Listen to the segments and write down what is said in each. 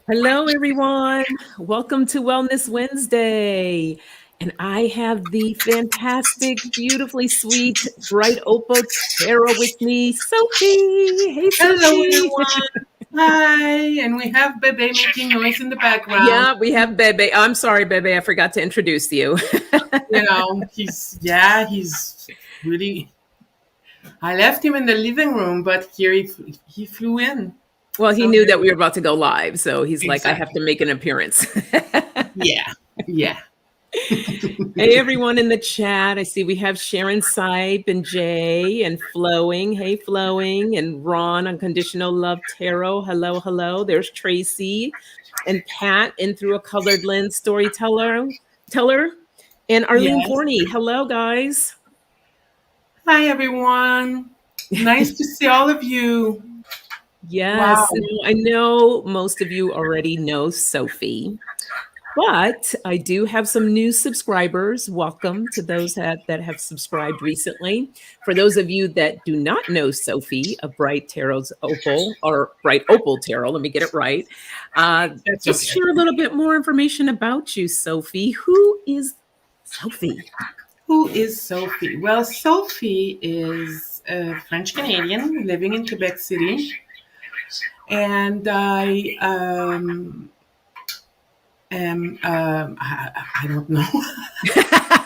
Hello, everyone. Welcome to Wellness Wednesday. And I have the fantastic, beautifully sweet Bright Opal Tarot with me, Sophie. Hey, Hello, Sophie. everyone. Hi. And we have Bebe making noise in the background. Yeah, we have Bebe. I'm sorry, Bebe. I forgot to introduce you. He's really. I left him in the living room, but here he flew in. Well, he So knew here that we we were about to go live. So he's like, I have to Exactly. make an appearance. Yeah. Yeah. Hey, everyone in the chat. I see we have Sharon Sipe and Jay and Flowing. Hey, Flowing. And Ron, Unconditional Love Tarot. Hello, hello. There's Tracy and Pat in Through a Colored Lens Teller. And Arlene Yes. Forney. Hello, guys. Hi, everyone. Nice to see all of you. Yes. Wow. Now, I know most of you already know Sophie. But I do have some new subscribers. Welcome to those that have subscribed recently. For those of you that do not know Sophie of Bright Opal Tarot, let me get it right. That's Just okay. share a little bit more information about you, Sophie. Who is Sophie? Who is Sophie? Well, Sophie is a French Canadian living in Quebec City. And I don't know.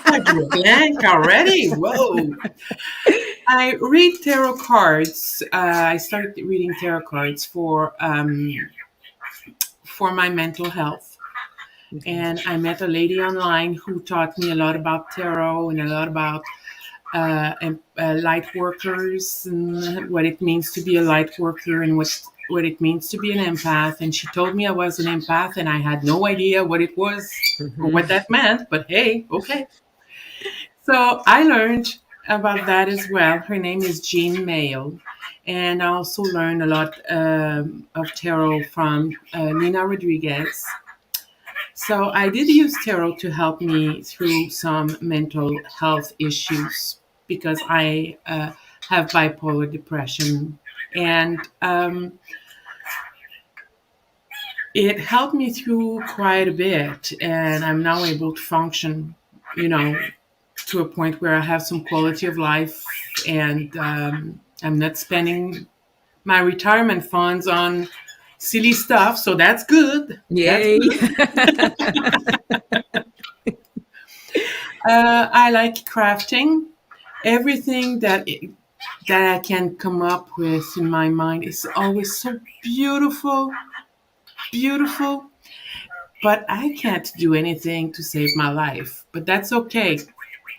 I drew a blank already. Whoa. I read tarot cards. I started reading tarot cards for my mental health. Okay. And I met a lady online who taught me a lot about tarot and a lot about light workers and what it means to be a light worker and what it means to be an empath. And she told me I was an empath, and I had no idea what it was or Mhm. what that meant. But hey, okay. So I learned about that as well. Her name is Jean Mayo. And I also learned a lot of tarot from Nina Rodriguez. So I did use tarot to help me through some mental health issues because I have bipolar depression. And it helped me through quite a bit. And I'm now able to function, you know, to a point where I have some quality of life, and I'm not spending my retirement funds on silly stuff. So that's good. That's Yay. good. I like crafting. Everything that I can come up with in my mind is always so beautiful, beautiful. But I can't do anything to save my life. But that's okay.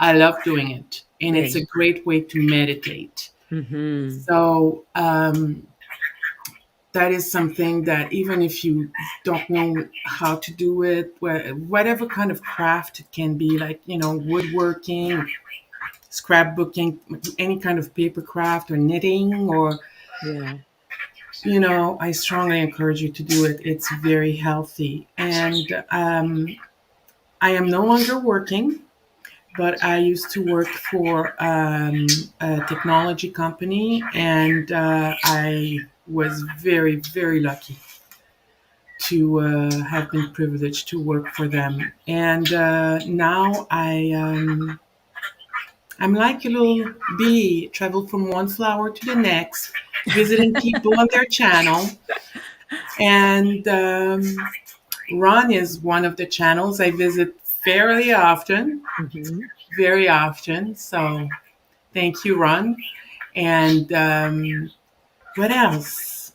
I love doing it, and it's Yay. a great way to meditate. Hmm. So that is something that even if you don't know how to do it, whatever kind of craft it can be, like woodworking, scrapbooking, any kind of paper craft or knitting, or Yeah. I strongly encourage you to do it. It's very healthy. And I am no longer working, but I used to work for a technology company, and I was very, very lucky to have been privileged to work for them. And now I'm like a little bee, travel from one flower to the next, visiting people on their channel. And Ron is one of the channels I visit fairly often, Hmm. very often. So thank you, Ron. And what else?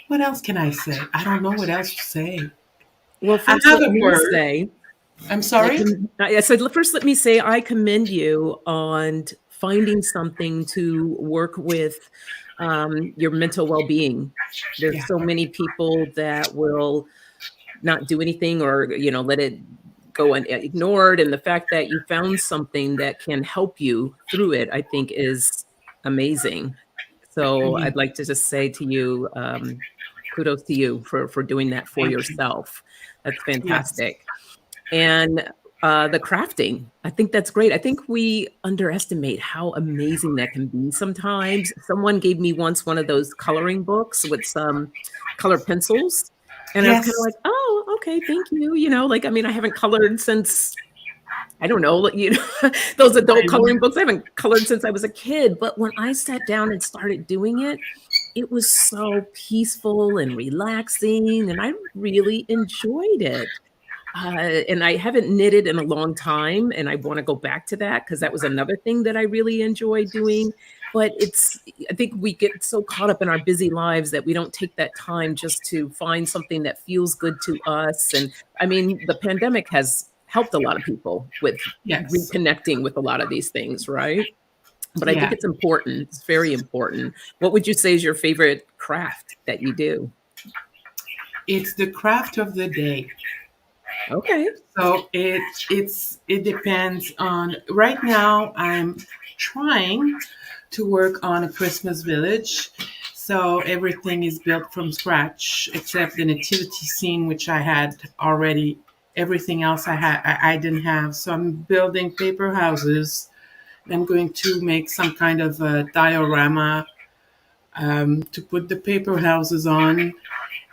What else can I say? I don't know what else to say. Well, I first, have let a me word. say, I'm sorry? I said, first, let me say I commend you on finding something to work with your mental well-being. Yeah. There's so many people that will not do anything or, let it go ignored. And the fact that you found something that can help you through it, I think is amazing. So Mhm. I'd like to just say to you, kudos to you for doing that for Thank you. yourself. That's Yes. fantastic. And the crafting, I think that's great. I think we underestimate how amazing that can be sometimes. Someone gave me once one of those coloring books with some color pencils. And I was kind of Yes. like, oh, okay, thank you. I mean, I haven't colored since, I don't know, those adult I coloring books. I haven't colored since I was a kid. But when I sat down and started doing it, it was so peaceful and relaxing. And I really enjoyed it. And I haven't knitted in a long time, and I wanna go back to that because that was another thing that I really enjoy doing, but I think we get so caught up in our busy lives that we don't take that time just to find something that feels good to us, and, I mean, the pandemic has helped a lot of people with yes. reconnecting with a lot of these things, right? But I think Yeah. it's important, it's very important. What would you say is your favorite craft that you do? It's the craft of the day. Okay. So it depends on. Right now, I'm trying to work on a Christmas village. So everything is built from scratch except the nativity scene, which I had already. Everything else I didn't have. So I'm building paper houses. I'm going to make some kind of a diorama to put the paper houses on.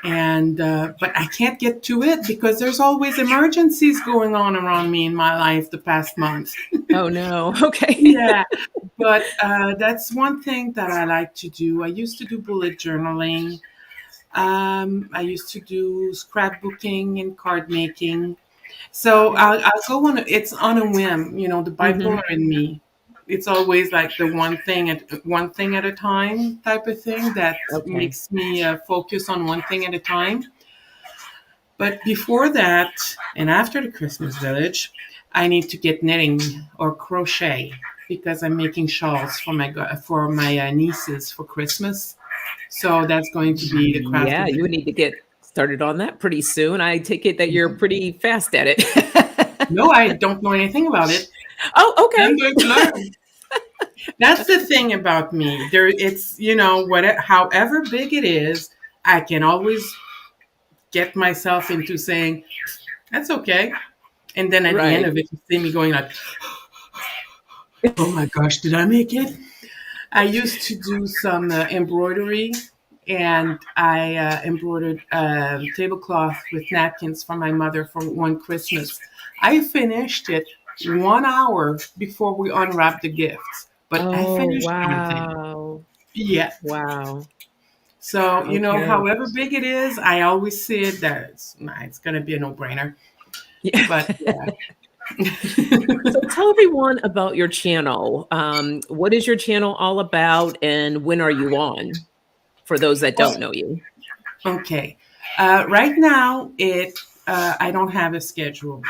And but I can't get to it because there's always emergencies going on around me in my life the past month. Oh, no. Okay. Yeah, but that's one thing that I like to do. I used to do bullet journaling. I used to do scrapbooking and card making. So I'll go on. It's on a whim, the bipolar Mhm. in me. It's always like the one thing at a time type of thing that Okay. makes me focus on one thing at a time. But before that, and after the Christmas village, I need to get knitting or crochet because I'm making shawls for my nieces for Christmas. So that's going to be the craft Yeah, of you the would need to day. get started on that pretty soon. I take it that you're pretty fast at it. No, I don't know anything about it. Oh, I'm okay. going to learn. That's the thing about me. It's whatever, however big it is, I can always get myself into saying that's okay, and then at the end Right. of it, you see me going like, "Oh my gosh, did I make it?" I used to do some embroidery, and I embroidered a tablecloth with napkins for my mother for one Christmas. I finished it 1 hour before we unwrapped the gifts, but I Oh, finished everything. wow. Yeah. Wow. So, Okay. however big it is, I always see it that it's going to be a no brainer. Yeah. But yeah. So tell everyone about your channel. What is your channel all about, and when are you on, for those that don't Well, know you? okay. Right now, I don't have a schedule.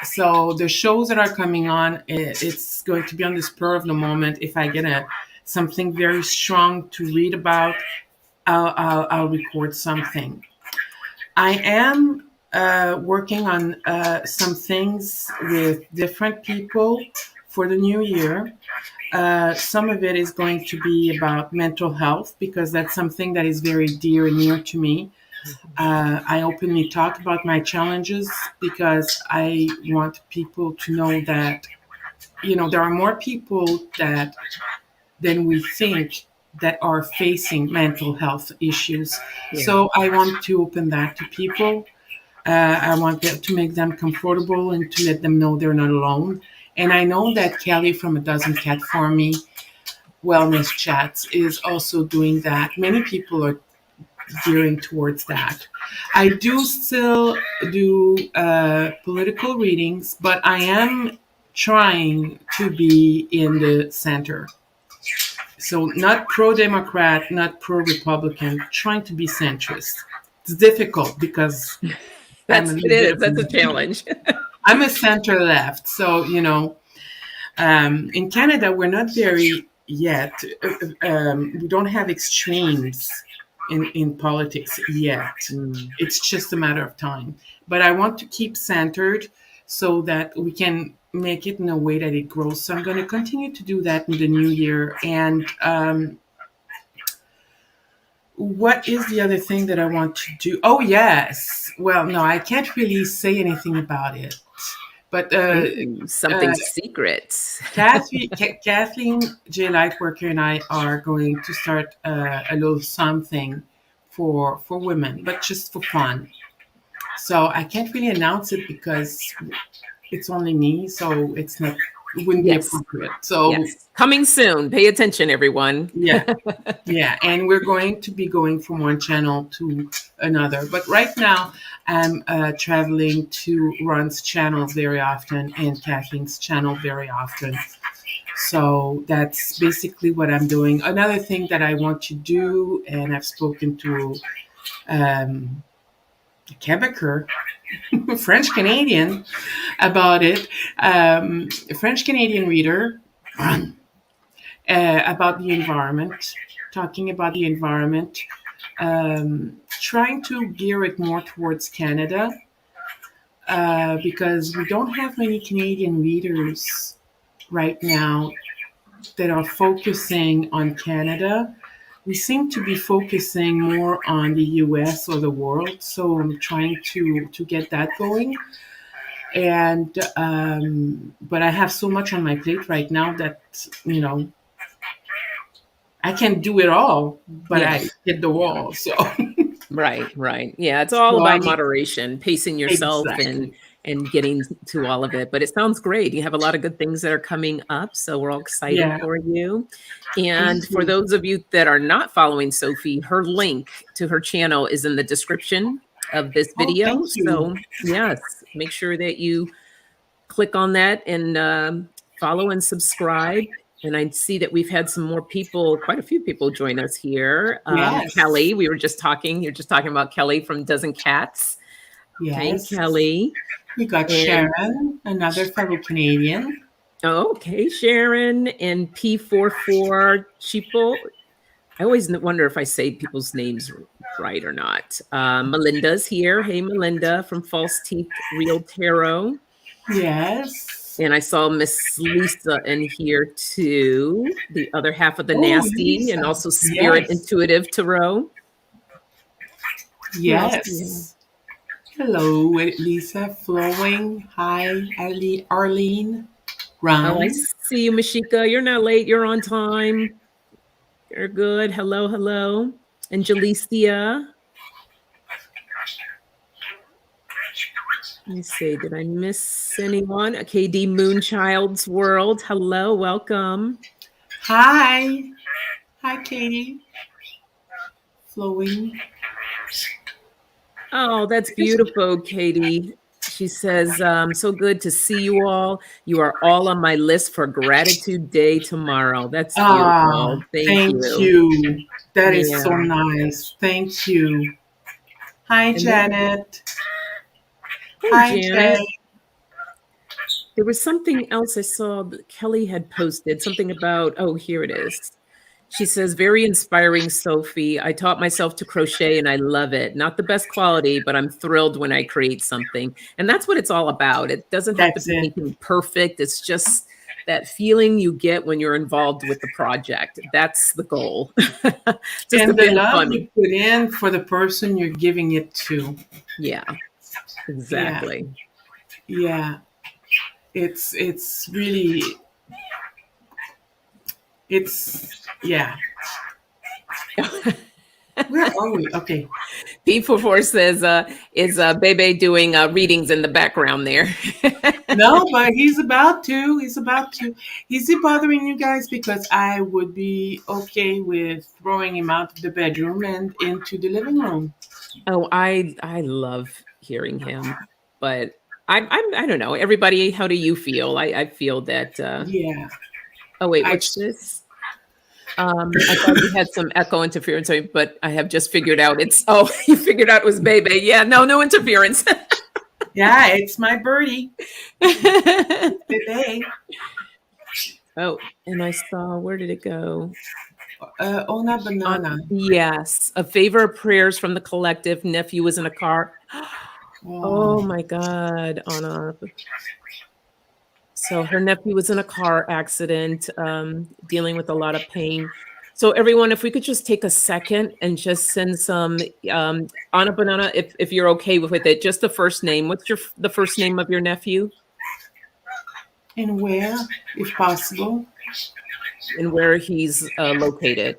So the shows that are coming on, it's going to be on the spur of the moment. If I get something very strong to read about, I'll record something. I am working on some things with different people for the new year. Some of it is going to be about mental health because that's something that is very dear and near to me. I openly talk about my challenges because I want people to know that there are more people that than we think that are facing mental health issues. Yeah. So I want to open that to people. I want to make them comfortable and to let them know they're not alone. And I know that Kelly from A Dozen Cat For Me Wellness Chats is also doing that. Many people are gearing towards that. I do still do political readings, but I am trying to be in the center. So, not pro Democrat, not pro Republican, trying to be centrist. It's difficult because I'm a It little bit is. of That's a challenge. I'm a center left. So, in Canada, we're not very yet. We don't have extremes in politics yet. Mm. It's just a matter of time. But I want to keep centered so that we can make it in a way that it grows. So I'm going to continue to do that in the new year. And what is the other thing that I want to do? Oh, yes. Well, no, I can't really say anything about it. But Ooh, uh, something secret. Kathleen J. Lightworker and I are going to start a little something for women, but just for fun. So I can't really announce it because it's only me, so it wouldn't be Yes. appropriate. So Yes. Coming soon. Pay attention, everyone. yeah, yeah, and we're going to be going from one channel to another. But right now, I'm traveling to Ron's channel very often and Kathleen's channel very often. So that's basically what I'm doing. Another thing that I want to do, and I've spoken to um, a Quebecer, French Canadian, about it, a French Canadian reader, about the environment, talking about the environment, trying to gear it more towards Canada, because we don't have many Canadian readers right now that are focusing on Canada. We seem to be focusing more on the US or the world, so I'm trying to get that going. And but I have so much on my plate right now that I can do it all, but Yeah. I hit the wall. So Right, right. Yeah, it's all so I about need moderation, pacing yourself exactly. and getting to all of it. But it sounds great. You have a lot of good things that are coming up, so we're all excited Yeah, for you. thank And for you. those of you that are not following Sophie, her link to her channel is in the description of this Oh, video. thank you. So, yes, make sure that you click on that and follow and subscribe. And I see that we've had some more people, quite a few people join us here. Yes, Kelly, we were just talking, you're just talking about Kelly from Dozen Cats. Hey, yes. Kelly. We got And Sharon, another fellow Canadian. oh, okay, Sharon and P44 Cheaple. I always wonder if I say people's names right or not. Melinda's here. Hey, Melinda from False Teeth Real Tarot. Yes. And I saw Miss Lisa in here too, the other half of the Oh, nasty, and Lisa. also Spirit Yes. Intuitive Tarot. Who else do we have? Yes. Hello, Lisa. Flowing. Hi, Arlene. Oh, I Ron. see you, Mashika. You're not late. You're on time. You're good. Hello, hello. And Jalicia. Let me see. Did I miss anyone? KD Moonchild's World. Hello, welcome. Hi. Hi, Katie. Flowing. Oh, that's beautiful, Katie. She says, so good to see you all. You are all on my list for Gratitude Day tomorrow. That's Ah, beautiful. Thank thank you. you. That is so Yeah. nice. Thank you. Hi, And then, Janet. oh, Hi, Jay. Janet, there was something else I saw that Kelly had posted, something about, oh, here it is. She says, very inspiring, Sophie. I taught myself to crochet and I love it. Not the best quality, but I'm thrilled when I create something. And that's what it's all about. It doesn't have to That's be it. anything perfect. It's just that feeling you get when you're involved with the project. That's the goal. Just a And the bit of love you fun. put in for the person you're giving it to. Yeah, Yeah. exactly. Yeah. It's really yeah. Where are we? Okay. P44 says, is Bebe doing readings in the background there? No, but he's about to. He's about to. Is he bothering you guys? Because I would be okay with throwing him out of the bedroom and into the living room. Oh, I love hearing him, but I don't know. Everybody, how do you feel? I feel that Yeah. oh wait, I what's this? I thought you had some echo interference, but I have just figured out it's oh, you figured out it was Bebe. Yeah, no interference. yeah, it's my birdie. Today. Oh, and I saw where did it go? Ona banana. Yes, a favor of prayers from the collective. Nephew was in a car. Oh, Oh my God, Anna. So her nephew was in a car accident, dealing with a lot of pain. So everyone, if we could just take a second and just send some Anna Banana, if you're okay with it, just the first name. What's the first name of your nephew and where, if possible? and where he's located?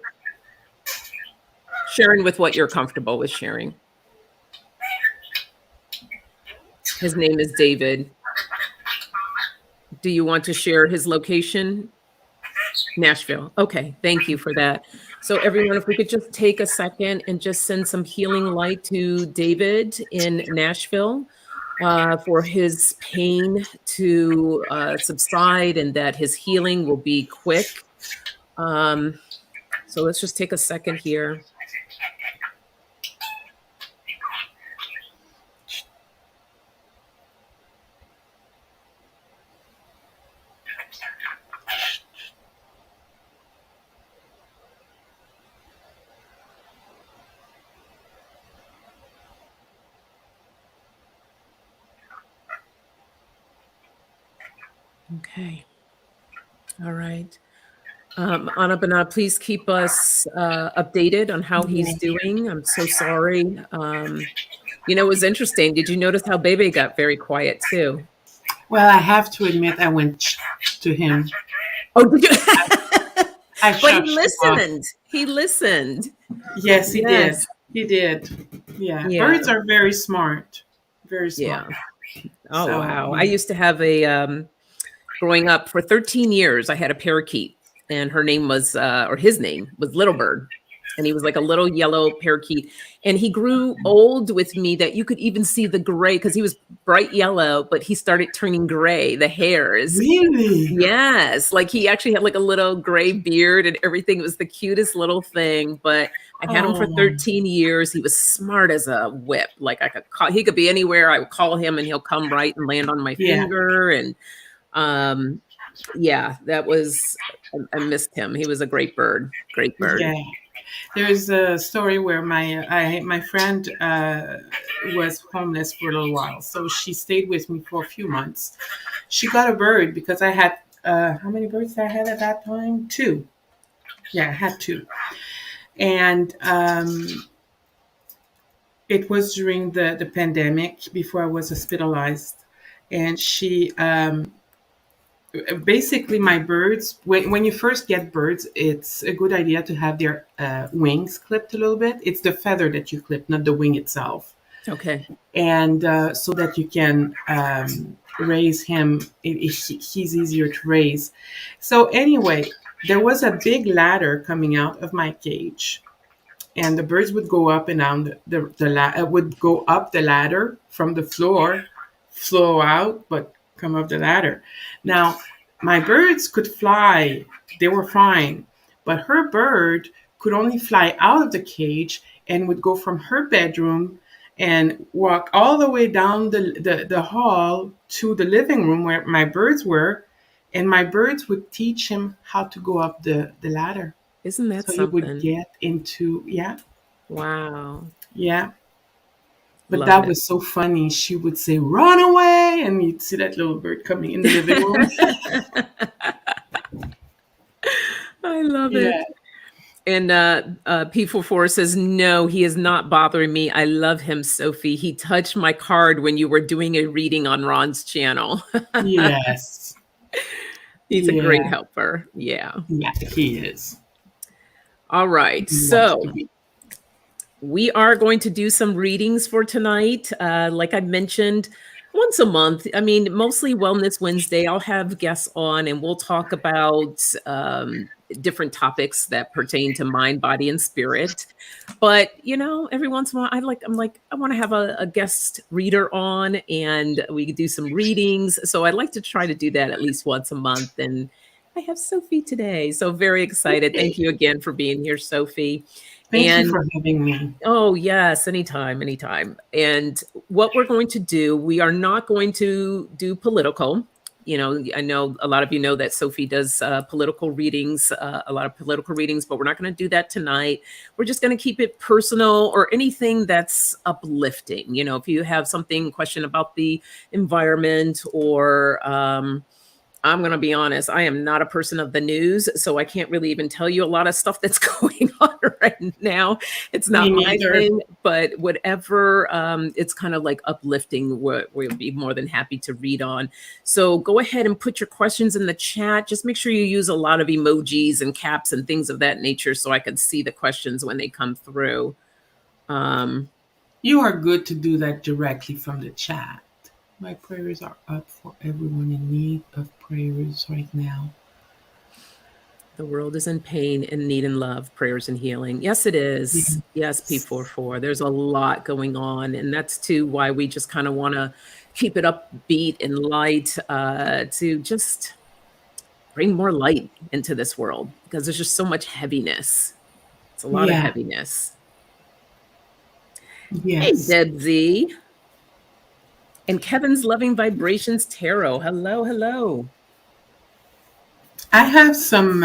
Sharing with what you're comfortable with sharing. His name is David. Do you want to share his location? Nashville. Okay, thank you for that. So everyone, if we could just take a second and just send some healing light to David in Nashville for his pain to subside and that his healing will be quick. So let's just take a second here. Okay. All right. Anabana, please keep us updated on how he's doing. I'm so sorry. It was interesting. Did you notice how Bebe got very quiet too? Well, I have to admit, I went to him. Oh, did you? But he listened. He listened. Yes, he did. He did. Yeah. Birds are very smart. Very smart. Yeah. Oh, so, wow. Yeah. I used to have growing up for 13 years, I had a parakeet, and her name was, or his name was Little Bird. And he was like a little yellow parakeet. And he grew old with me that you could even see the gray, because he was bright yellow, but he started turning gray, the hairs. Really? Yes. Like he actually had like a little gray beard and everything. It was the cutest little thing. But I had him for 13 years. He was smart as a whip. Like I could call, he could be anywhere. I would call him and he'll come right and land on my finger. And that was, I missed him. He was a great bird. Great bird. Yeah. There's a story where my friend was homeless for a little while, so she stayed with me for a few months. She got a bird because I had how many birds did I have at that time? 2. Yeah, I had 2, and it was during the pandemic before I was hospitalized, and she. Basically, my birds, when you first get birds, it's a good idea to have their wings clipped a little bit. It's the feather that you clip, not the wing itself. Okay. And so that you can raise him. He's easier to raise. So anyway, there was a big ladder coming out of my cage. And the birds would go up and down would go up the ladder from the floor, flow out, but come up the ladder. Now, my birds could fly. They were fine. But her bird could only fly out of the cage and would go from her bedroom and walk all the way down the hall to the living room where my birds were. And my birds would teach him how to go up the ladder. Isn't that so something? He would get into, Wow. Yeah. But that was so funny. She would say, "Run away!" And you'd see that little bird coming in the living room. I love it. And P44 says, "No, he is not bothering me. I love him, Sophie. He touched my card when you were doing a reading on Ron's channel." Yes. He's a great helper. Yeah. Yeah, he is. All right. So we are going to do some readings for tonight. Like I mentioned, once a month. I mean, mostly Wellness Wednesday. I'll have guests on and we'll talk about different topics that pertain to mind, body, and spirit. But, every once in a while, I want to have a guest reader on and we could do some readings. So I'd like to try to do that at least once a month. And I have Sophie today. So very excited. Thank you again for being here, Sophie. Thank you for having me. Oh, yes. Anytime. And what we're going to do, we are not going to do political. I know a lot of you know that Sophie does political readings, a lot of political readings, but we're not going to do that tonight. We're just going to keep it personal or anything that's uplifting. If you have question about the environment or I'm going to be honest. I am not a person of the news, so I can't really even tell you a lot of stuff that's going on right now. It's Me not my neither. thing, but whatever, it's kind of like uplifting, what we'll be more than happy to read on. So go ahead and put your questions in the chat. Just make sure you use a lot of emojis and caps and things of that nature so I can see the questions when they come through. You are good to do that directly from the chat. My prayers are up for everyone in need of prayers right now. The world is in pain and need and love, prayers and healing. Yes, it is. Yes, Yes. P44. There's a lot going on. And that's too why we just kind of want to keep it upbeat and light, to just bring more light into this world because there's just so much heaviness. It's a lot of Yeah. heaviness. Hey, Yes. Deb Z. And Kevin's Loving Vibrations Tarot. Hello, hello. I have some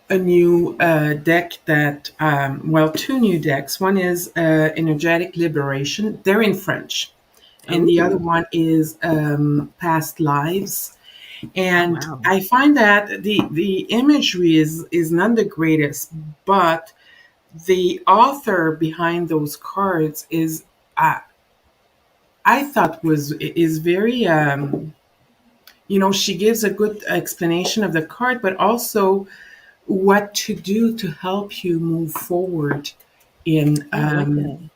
a new deck that well, two new decks. One is Energetic Liberation. They're in French, and the other Oh, one is Past Lives. And wow. I find that the imagery is not the greatest, but the author behind those cards is I thought was is very she gives a good explanation of the card, but also what to do to help you move forward in Oh, I like that.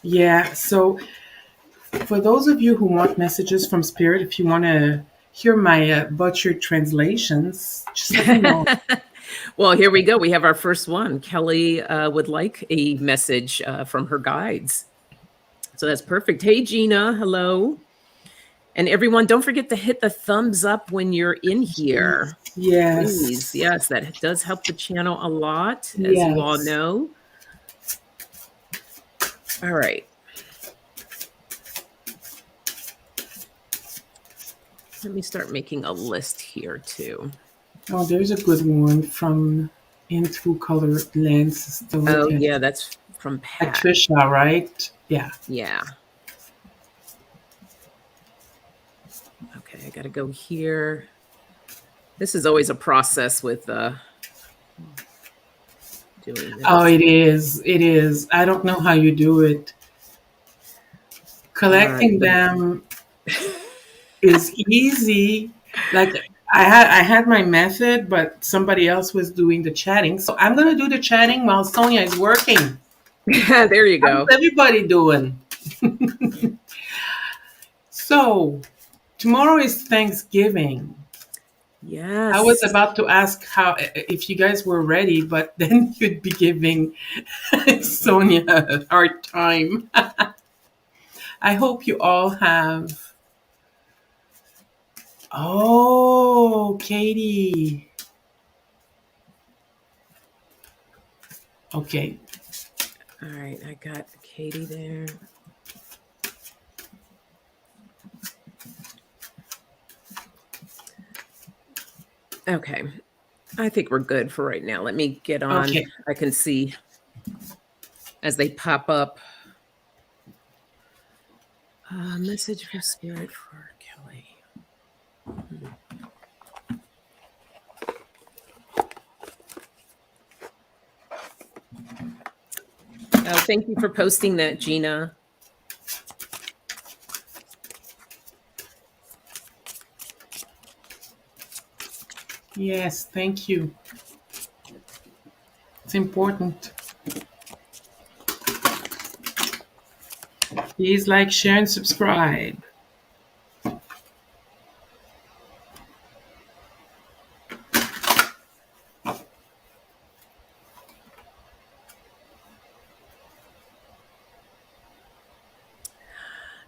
yeah. So for those of you who want messages from spirit, if you want to hear my butchered translations, just let me know. Well, here we go. We have our first one. Kelly would like a message from her guides. So that's perfect. Hey, Gina. Hello. And everyone, don't forget to hit the thumbs up when you're in here. Please. Yes. Yes, that does help the channel a lot, as you all Yes. know. All right. Let me start making a list here, too. Oh, there's a good one from In Through Colored Lenses to Oh, look at. yeah, that's from Pat. Patricia, right? Yeah. Yeah. Okay, I got to go here. This is always a process with doing Oh, this. it is. It is. I don't know how you do it. All right. Collecting them is easy. Like I had my method, but somebody else was doing the chatting. So I'm gonna do the chatting while Sonia is working. There you How's go. everybody doing? So tomorrow is Thanksgiving. I was Yes. about to ask how if you guys were ready, but then you'd be giving Sonia a hard time. I hope you all have. Oh, Katie. Okay. All right. I got Katie there. Okay. I think we're good for right now. Let me get on. Okay. I can see as they pop up. Message from Spirit for Kelly. Oh, thank you for posting that, Gina. Yes, thank you. It's important. Please like, share, and subscribe.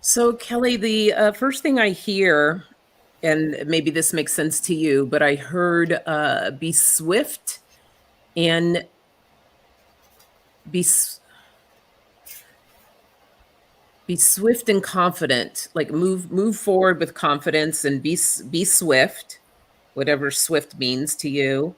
So, Kelly, the first thing I hear, and maybe this makes sense to you, but I heard be swift and be be swift and confident. Like move forward with confidence and be swift, whatever swift means to you.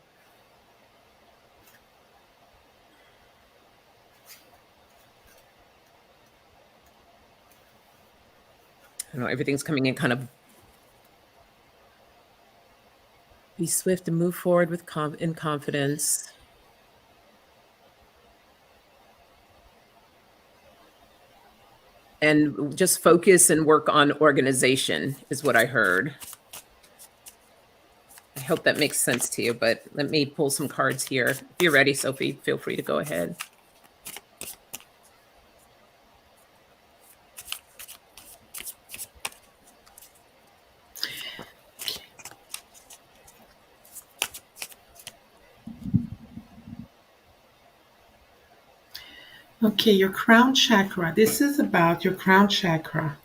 I don't know, everything's coming in kind of Be swift and move forward with in confidence. And just focus and work on organization is what I heard. I hope that makes sense to you, but let me pull some cards here. If you're ready, Sophie, feel free to go ahead. Okay, your crown chakra. This is about your crown chakra.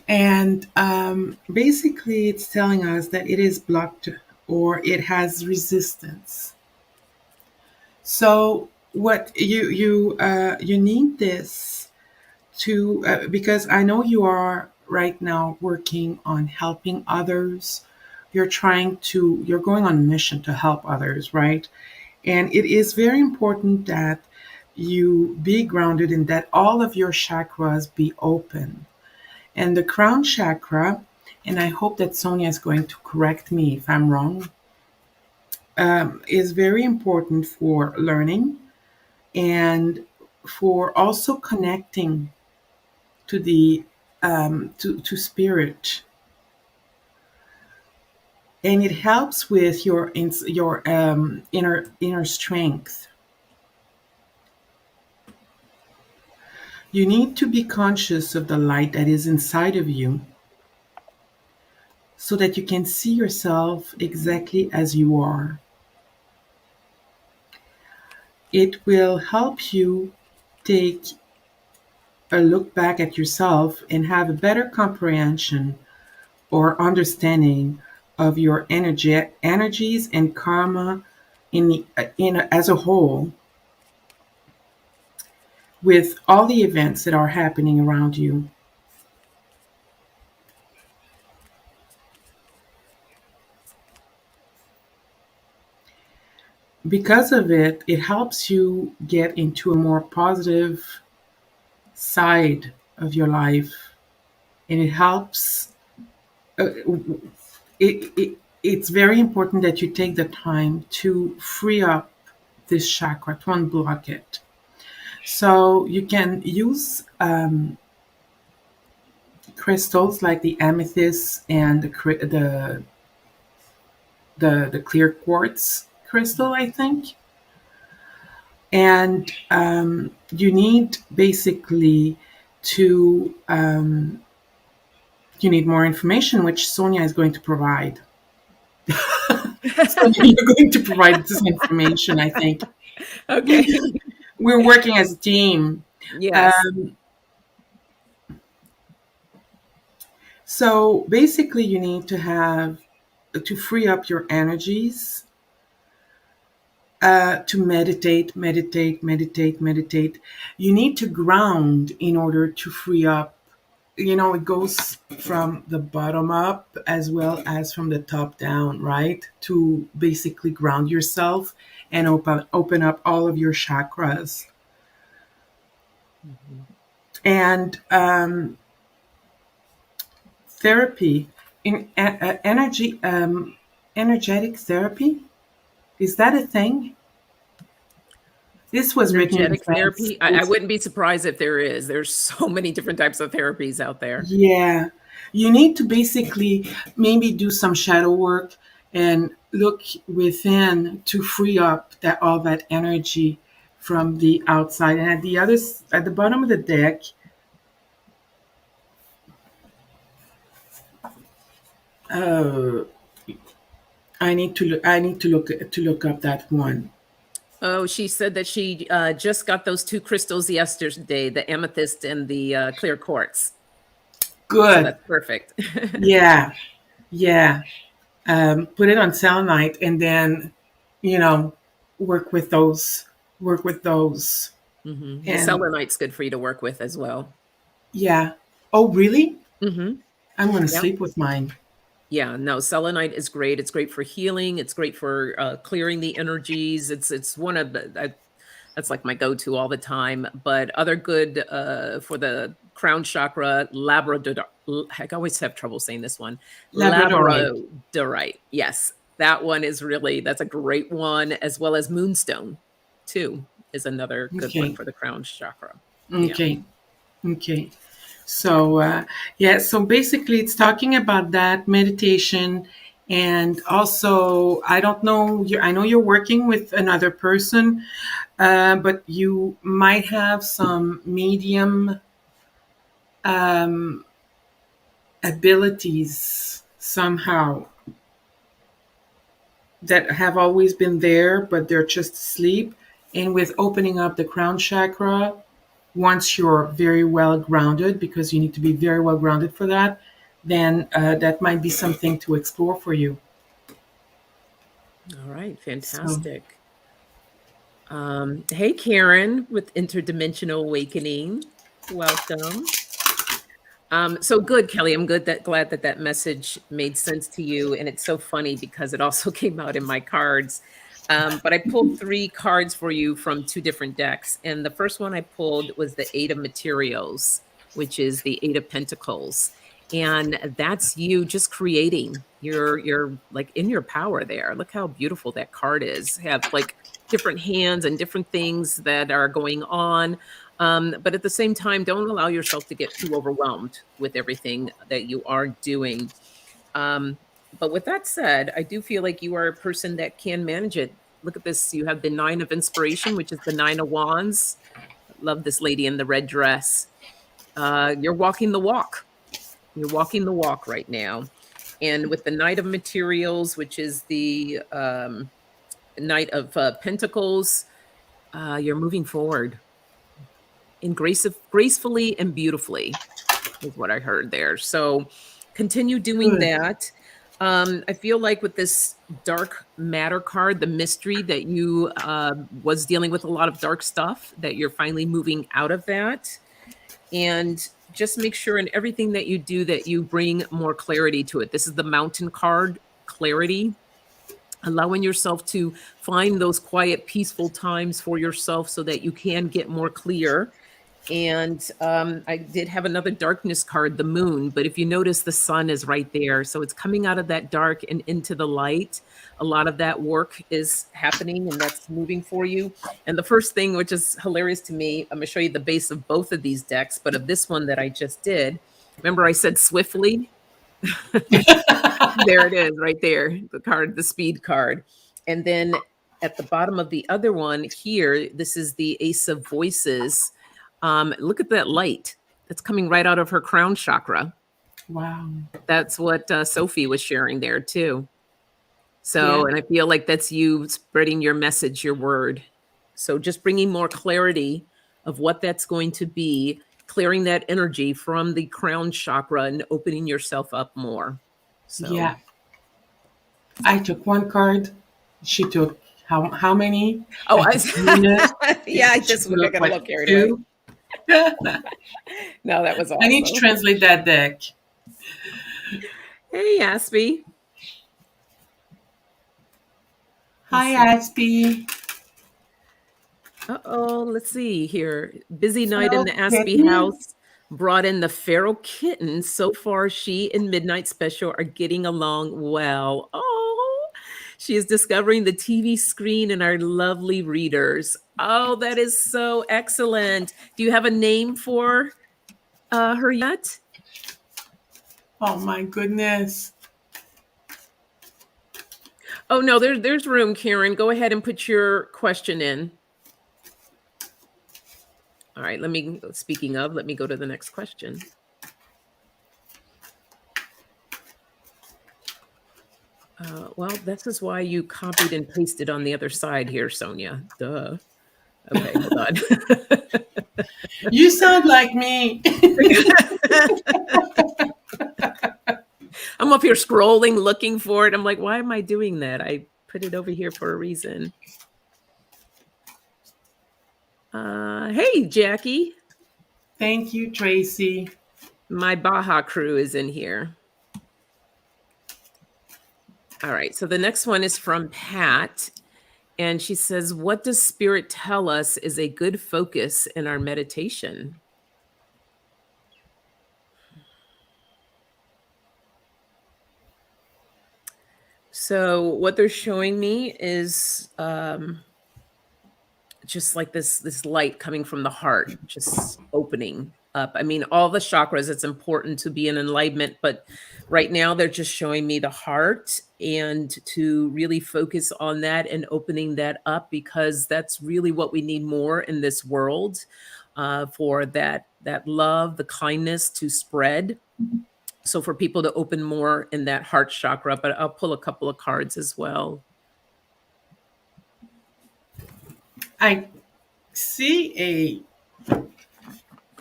And basically, it's telling us that it is blocked or it has resistance. So, what you need this to because I know you are right now working on helping others. You're going on a mission to help others, right? And it is very important that you be grounded and that all of your chakras be open. And the crown chakra, and I hope that Sonia is going to correct me if I'm wrong, is very important for learning and for also connecting to the to spirit, and it helps with your inner strength. You need to be conscious of the light that is inside of you so that you can see yourself exactly as you are. It will help you take a look back at yourself and have a better comprehension or understanding of your energies and karma in as a whole, with all the events that are happening around you. Because of it, it helps you get into a more positive side of your life, and it helps. Uh, it's very important that you take the time to free up this chakra, to unblock it. So you can use crystals like the amethyst and the clear quartz crystal, I think. And you need basically to you need more information, which Sonia is going to provide. Sonia, you're going to provide this information, I think. Okay. We're working as a team. Yes. Um, so basically, you need to have to free up your energies, to meditate, meditate, meditate, meditate. You need to ground in order to free up. It goes from the bottom up as well as from the top down, right? To basically ground yourself and open up all of your chakras. Mhm. And therapy, energetic therapy, is that a thing? This was written in Energetic France. therapy. I wouldn't be surprised if there is. There's so many different types of therapies out there. Yeah, you need to basically maybe do some shadow work and look within to free up that all that energy from the outside. And at the bottom of the deck, uh, I need to look up that one. Oh, she said that she just got those two crystals yesterday, the amethyst and the clear quartz. So Good. that's perfect. Yeah, yeah. Put it on selenite and then, you know, work with those. Work with those. The And selenite's good for you to work with as well. yeah. Oh, really? hmm I'm going to Yep. sleep with mine. Yeah, no, selenite is great. It's great for healing. It's great for clearing the energies. It's one of the that's like my go-to all the time. But other good for the crown chakra, labrador. I always have trouble saying this one. Labradorite. Labradorite. Yes, that one is really, that's a great one, as well as moonstone too is another good one Okay. for the crown chakra. Yeah. Okay. Okay. So, yeah, so basically it's talking about that meditation. And also, I don't know, I know you're working with another person, but you might have some medium um, abilities somehow that have always been there, but they're just asleep. And with opening up the crown chakra, once you're very well grounded, because you need to be very well grounded for that, then that might be something to explore for you. All right. So Fantastic. Hey, Karen with Interdimensional Awakening. Welcome. So good, Kelly. I'm glad that that message made sense to you. And it's so funny because it also came out in my cards. But I pulled 3 cards for you from 2 different decks. And the first one I pulled was the 8 of Materials, which is the 8 of Pentacles. And that's you just creating. You're like in your power there. Look how beautiful that card is. Have like different hands and different things that are going on. But at the same time, don't allow yourself to get too overwhelmed with everything that you are doing. Um, but with that said, I do feel like you are a person that can manage it. Look at this. You have the 9 of Inspiration, which is the 9 of Wands. Love this lady in the red dress. You're walking the walk. You're walking the walk right now. And with the Knight of Materials, which is the Knight of Pentacles, you're moving forward in gracefully and beautifully is what I heard there. So continue doing good. that. I feel like with this dark matter card, the mystery that you was dealing with a lot of dark stuff, that you're finally moving out of that. And just make sure in everything that you do that you bring more clarity to it. This is the Mountain card, clarity. Allowing yourself to find those quiet, peaceful times for yourself so that you can get more clear. And I did have another darkness card, the moon, but if you notice, the sun is right there. So it's coming out of that dark and into the light. A lot of that work is happening and that's moving for you. And the first thing, which is hilarious to me, I'm going to show you the base of both of these decks, but of this one that I just did. Remember, I said swiftly? There it is right there, the card, the speed card. And then at the bottom of the other one here, this is the Ace of Voices. Look at that light that's coming right out of her crown chakra. Wow. That's what Sophie was sharing there too. So, Yeah. and I feel like that's you spreading your message, your word. So just bringing more clarity of what that's going to be, clearing that energy from the crown chakra and opening yourself up more. So Yeah. I took one card. She took how many? oh, I took unit. yeah, I She just put I up got a like little carried away. 2. I No, that was need to awesome. translate that deck. Hey, Aspie. Let's Hi, see. Aspie. Uh-oh, let's see here. Busy night in the Feral Aspie kitten. house brought in the feral kitten. So far, she and Midnight Special are getting along well. Oh, she is discovering the TV screen and our lovely readers. Oh, that is so excellent. Do you have a name for her yet? Oh my goodness. Oh no, there's room, Karen. Go ahead and put your question in. All right, speaking of, let me go to the next question. Well, this is why you copied and pasted on the other side here, Sonia. Duh. Okay, hold on. You sound like me. I'm up here scrolling, looking for it. I'm like, why am I doing that? I put it over here for a reason. Hey, Jackie. Thank you, Tracy. My Baja crew is in here. All right, so the next one is from Pat. And she says, what does spirit tell us is a good focus in our meditation? So what they're showing me is just like this light coming from the heart, just opening up. I mean, all the chakras, it's important to be in enlightenment, but right now they're just showing me the heart and to really focus on that and opening that up because that's really what we need more in this world, for that love, the kindness to spread. So for people to open more in that heart chakra, but I'll pull a couple of cards as well. I see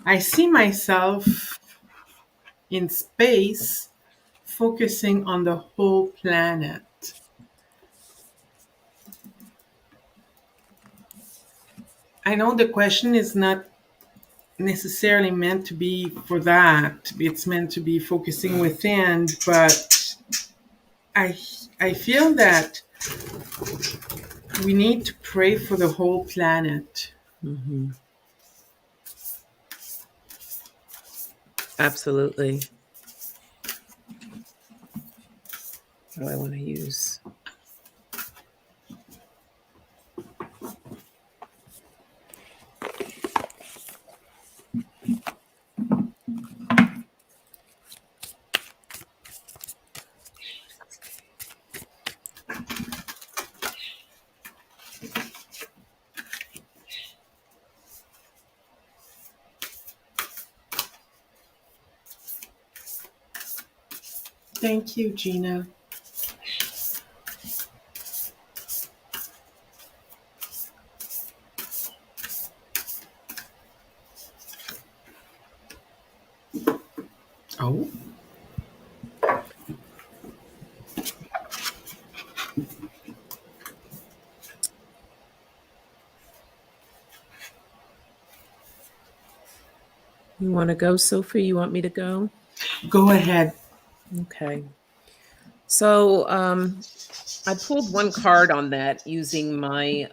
I see myself in space focusing on the whole planet. I know the question is not necessarily meant to be for that. It's meant to be focusing within, but I I feel that we need to pray for the whole planet. Mhm. Absolutely. What do I want to use? Thank you, Gina. Oh, You want to go, Sophie? You want me to go? go ahead. Okay. So I pulled one card on that using my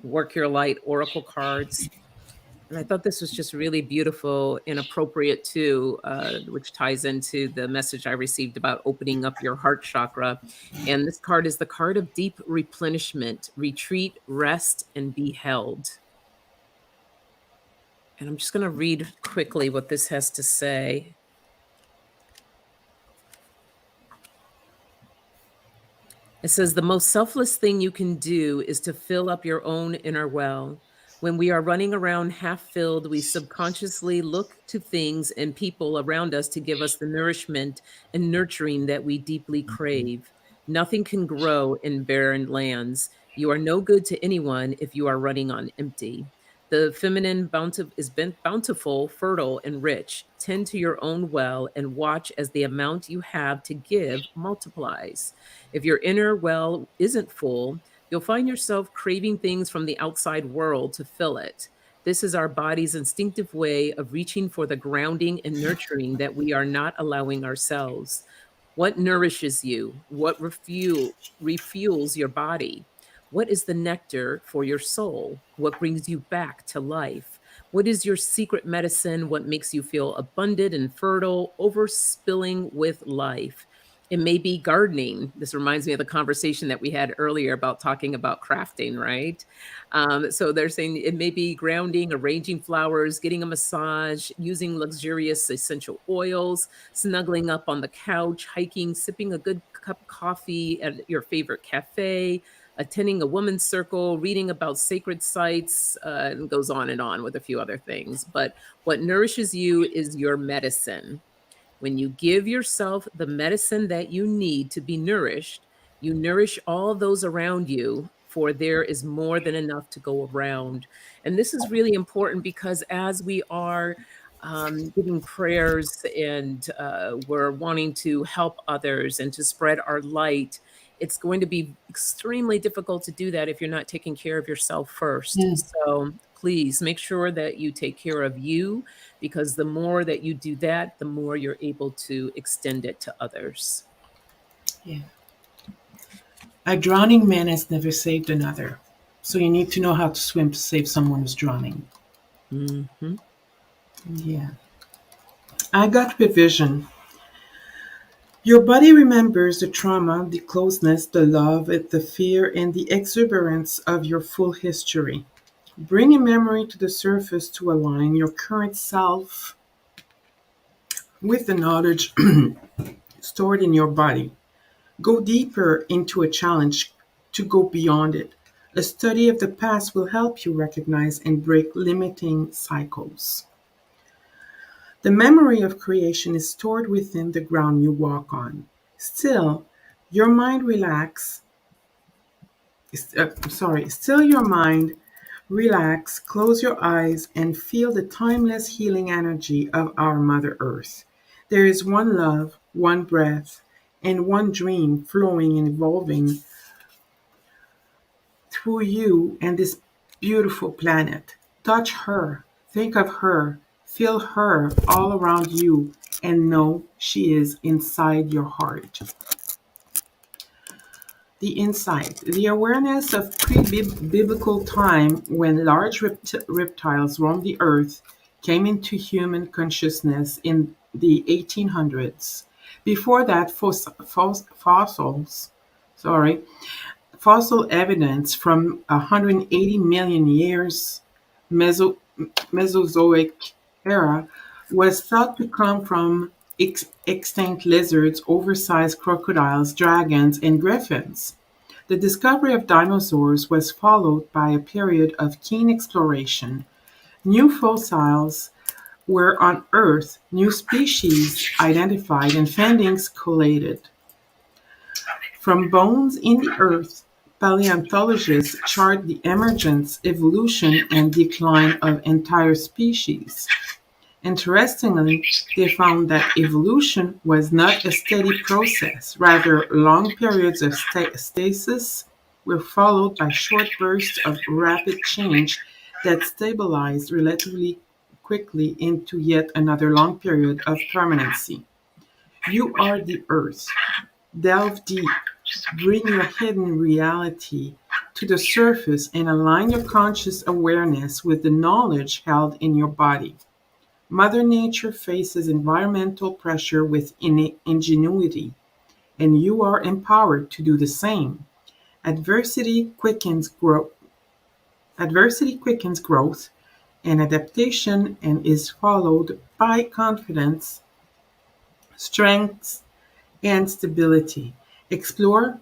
Work Your Light Oracle cards. And I thought this was just really beautiful and appropriate too, which ties into the message I received about opening up your heart chakra. And this card is the card of deep replenishment, retreat, rest, and be held. And I'm just going to read quickly what this has to say. It says, the most selfless thing you can do is to fill up your own inner well. When we are running around half filled, we subconsciously look to things and people around us to give us the nourishment and nurturing that we deeply crave. Nothing can grow in barren lands. You are no good to anyone if you are running on empty. The feminine is bountiful, fertile, and rich. Tend to your own well and watch as the amount you have to give multiplies. If your inner well isn't full, you'll find yourself craving things from the outside world to fill it. This is our body's instinctive way of reaching for the grounding and nurturing that we are not allowing ourselves. What nourishes you? What refuels your body? What is the nectar for your soul? What brings you back to life? What is your secret medicine? What makes you feel abundant and fertile, overspilling with life? It may be gardening. This reminds me of the conversation that we had earlier about talking about crafting, right? So they're saying it may be grounding, arranging flowers, getting a massage, using luxurious essential oils, snuggling up on the couch, hiking, sipping a good cup of coffee at your favorite cafe, attending a women's circle, reading about sacred sites, and goes on with a few other things. But what nourishes you is your medicine. When you give yourself the medicine that you need to be nourished, you nourish all those around you, for there is more than enough to go around. And this is really important because as we are giving prayers and we're wanting to help others and to spread our light, it's going to be extremely difficult to do that if you're not taking care of yourself first. Mm, So please make sure that you take care of you, because the more that you do that, the more you're able to extend it to others. yeah. A drowning man has never saved another. So you need to know how to swim to save someone who's drowning. Mhm. Yeah. I got revision. Your body remembers the trauma, the closeness, the love, the fear, and the exuberance of your full history. Bring a memory to the surface to align your current self with the knowledge stored in your body. Go deeper into a challenge to go beyond it. A study of the past will help you recognize and break limiting cycles. The memory of creation is stored within the ground you walk on. Still, your mind relax. Still your mind relax, close your eyes, and feel the timeless healing energy of our Mother Earth. There is one love, one breath, and one dream flowing and evolving through you and this beautiful planet. Touch her, think of her, feel her all around you, and know she is inside your heart. The insight, the awareness of pre-biblical time when large reptiles roamed the earth came into human consciousness in the 1800s. Before that, sorry, fossil evidence from 180 million years Meso- Mesozoic era was thought to come from extinct lizards, oversized crocodiles, dragons, and griffins. The discovery of dinosaurs was followed by a period of keen exploration. New fossils were unearthed, new species identified, and findings collated. From bones in the earth, paleontologists chart the emergence, evolution, and decline of entire species. Interestingly, they found that evolution was not a steady process; rather, long periods of stasis were followed by short bursts of rapid change that stabilized relatively quickly into yet another long period of permanency. You are the earth. Delve deep, bring your hidden reality to the surface, and align your conscious awareness with the knowledge held in your body. Mother Nature faces environmental pressure with ingenuity, and you are empowered to do the same. Adversity quickens growth, Adversity quickens growth and adaptation and is followed by confidence, strength, and stability. Explore,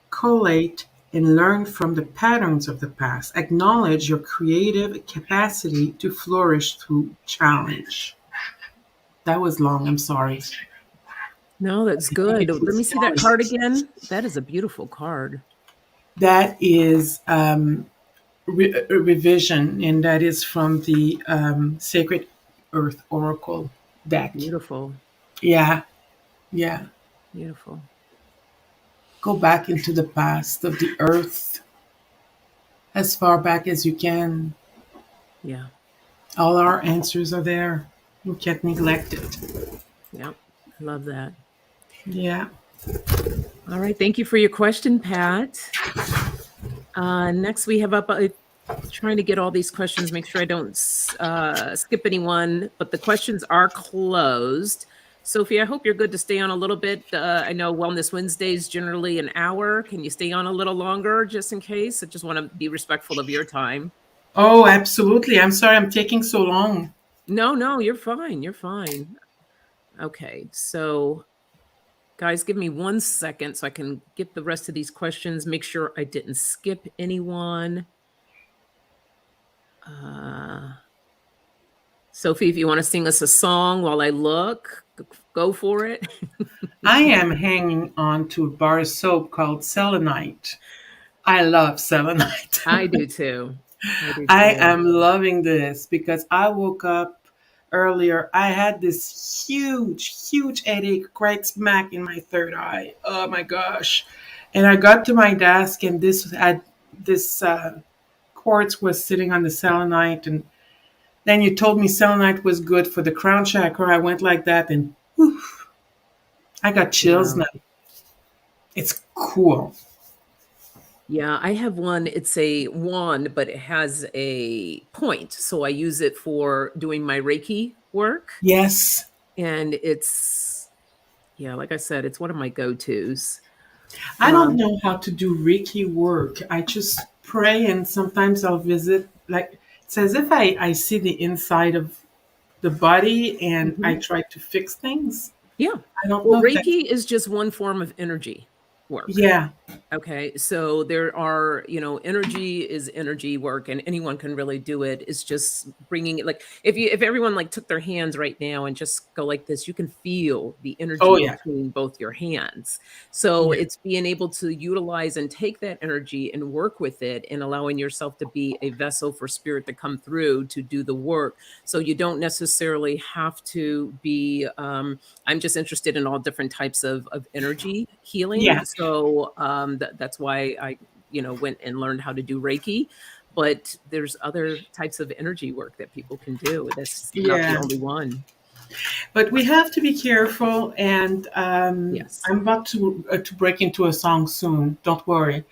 collate, and learn from the patterns of the past. Acknowledge your creative capacity to flourish through challenge. That was long, I'm sorry. No, that's I think good. it Let me was see that card again. That is a beautiful card. that is a revision, and that is from the Sacred Earth Oracle deck. Beautiful. Yeah, yeah. Beautiful. Go back into the past of the Earth as far back as you can. Yeah. All our answers are there. You can't neglect it. Yep. I love that. Yeah. All right. Thank you for your question, Pat. Next, we have up. Trying to get all these questions, make sure I don't skip anyone, but the questions are closed. Sophie, I hope you're good to stay on a little bit. I know Wellness Wednesday is generally an hour. Can you stay on a little longer just in case? I just want to be respectful of your time. Oh, absolutely. I'm sorry I'm taking so long. No, no, you're fine. You're fine. Okay. So, guys, give me 1 second so I can get the rest of these questions, make sure I didn't skip anyone. Uh, Sophie, if you want to sing us a song while I look, go for it. I am hanging on to a bar of soap called selenite. I love selenite. I do too. I do I too. am loving this because I woke up earlier. I had this huge headache right smack in my third eye. Oh my gosh. And I got to my desk and this quartz was sitting on the selenite, and then you told me selenite was good for the crown chakra. I went like that and whew, I got chills Wow. now. It's cool. Yeah, I have one. It's a wand, but it has a point. So I use it for doing my Reiki work. Yes. And it's Yeah, like I said, it's one of my go-tos. I don't Um, know how to do Reiki work. I just pray and sometimes I'll visit. Like, it's as if I see the inside of the body and I mhm. try to fix things. Yeah. I don't Well, know if that's, Reiki is just one form of energy work. yeah. Okay, so there are, energy is energy work, and anyone can really do it. It's just bringing it, like if everyone like took their hands right now and just go like this, you can feel the Oh, energy yeah. between both your hands. So Yeah. it's being able to utilize and take that energy and work with it, and allowing yourself to be a vessel for spirit to come through to do the work. So you don't necessarily have to be. I'm just interested in all different types of energy healing. Yeah. So that's why I, went and learned how to do Reiki. But there's other types of energy work that people can do. That's not the Yeah. only one. But we have to be careful. And Yes. I'm about to break into a song soon. Don't worry.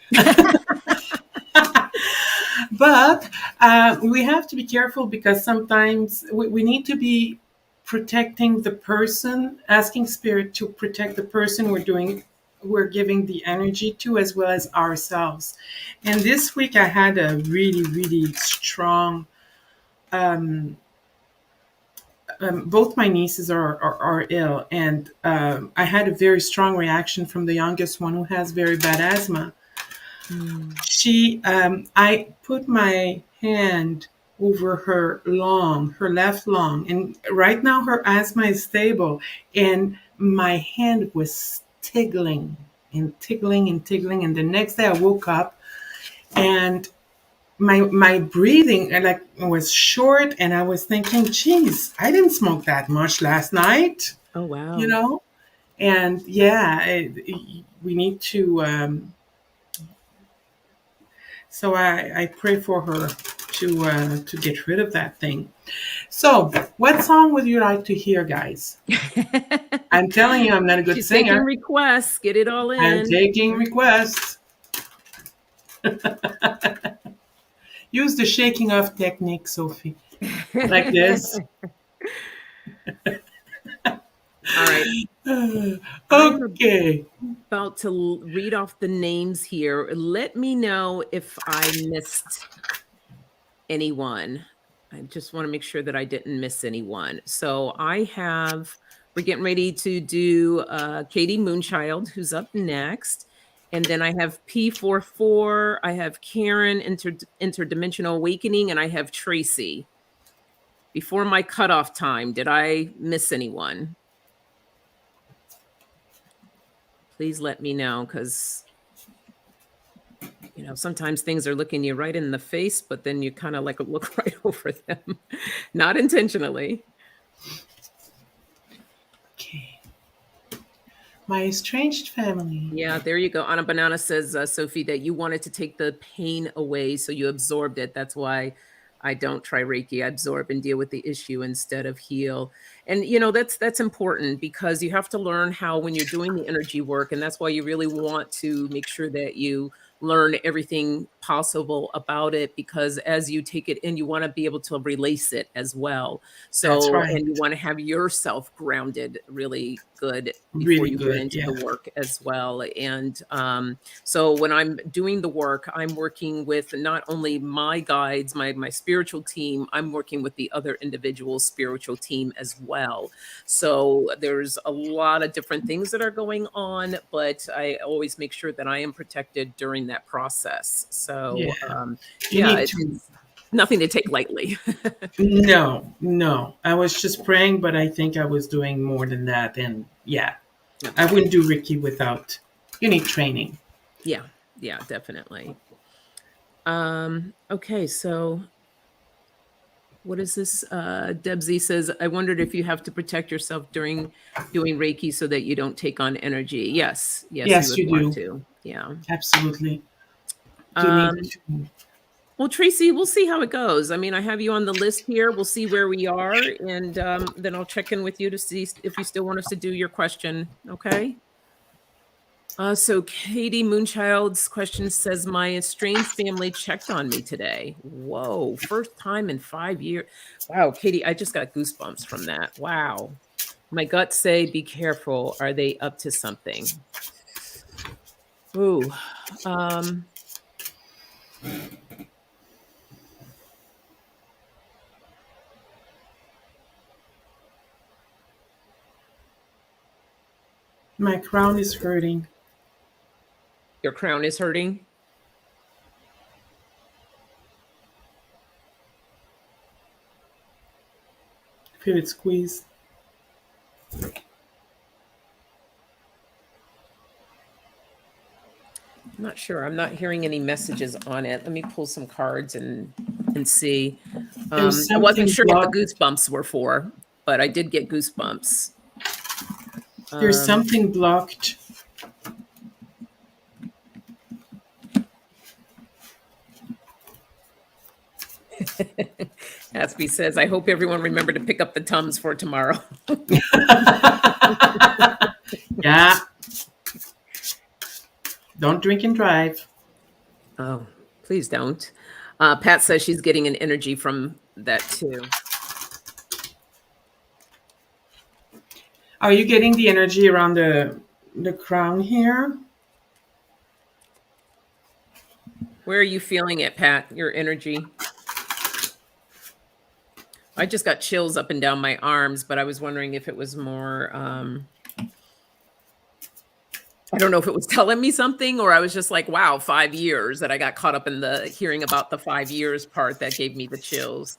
But we have to be careful because sometimes we need to be protecting the person, asking spirit to protect the person we're giving the energy to, as well as ourselves. And this week I had a really, really strong. Um, Both my nieces are ill, and I had a very strong reaction from the youngest one who has very bad asthma. Mm. I put my hand over her lung, her left lung, and right now her asthma is stable. And my hand was tickling and tickling and tickling. And the next day I woke up and my breathing like was short, and I was thinking, geez, I didn't smoke that much last night, Oh, you wow. know? And yeah, we need to. So I pray for her to get rid of that thing. So, what song would you like to hear, guys? I'm telling you, I'm not a good She's taking singer. requests. Get it all I'm in. taking requests. Use the shaking off technique, Sophie, like this. All right. I'm Okay. about to read off the names here. Let me know if I missed anyone. I just want to make sure that I didn't miss anyone. So we're getting ready to do Katie Moonchild, who's up next. And then I have P44, I have Karen, Interdimensional Awakening, and I have Tracy. Before my cutoff time, did I miss anyone? Please let me know, because sometimes things are looking you right in the face, but then you kind of like look right over them. Not intentionally. Okay. My estranged family. Yeah, there you go. Anna Banana says, Sophie, that you wanted to take the pain away, so you absorbed it. That's why I don't try Reiki. I absorb and deal with the issue instead of heal. And that's important, because you have to learn how, when you're doing the energy work, and that's why you really want to make sure that you learn everything possible about it, because as you take it in, you want to be able to release it as well. That's So, right. and you want to have yourself grounded really good before Really you get good. into Yeah. the work as well. And so when I'm doing the work, I'm working with not only my guides, my spiritual team, I'm working with the other individual spiritual team as well. So there's a lot of different things that are going on, but I always make sure that I am protected during that process. Yeah. So You yeah, need to. it's nothing to take lightly. No, no. I was just praying, but I think I was doing more than that. And yeah, I Okay. wouldn't do Ricky without. You need training. Yeah. Yeah, definitely. Okay, so what is this? Debsy says, I wondered if you have to protect yourself during doing Reiki so that you don't take on energy. Yes, yes, you Yes, would you want do. to. Yeah. Absolutely. You need Um, to. well, Tracy, we'll see how it goes. I mean, I have you on the list here. We'll see where we are, and then I'll check in with you to see if you still want us to do your question. Okay. So Katie Moonchild's question says, my estranged family checked on me today. Whoa, first time in 5 years. Wow, Katie, I just got goosebumps from that. Wow. My guts say be careful. Are they up to something? Ooh. My crown is hurting. Your crown is hurting. Feel it squeeze. I'm not sure. I'm not hearing any messages on it. Let me pull some cards and see. There's I wasn't something sure what the blocked. goosebumps were for, but I did get goosebumps. There's something blocked. Aspie says, I hope everyone remembered to pick up the Tums for tomorrow. Yeah. Don't drink and drive. Oh, please don't. Pat says she's getting an energy from that too. Are you getting the energy around the crown here? Where are you feeling it, Pat? Your energy? I just got chills up and down my arms, but I was wondering if it was more, I don't know if it was telling me something or I was just like, wow, 5 years, that I got caught up in the hearing about the 5 years part that gave me the chills.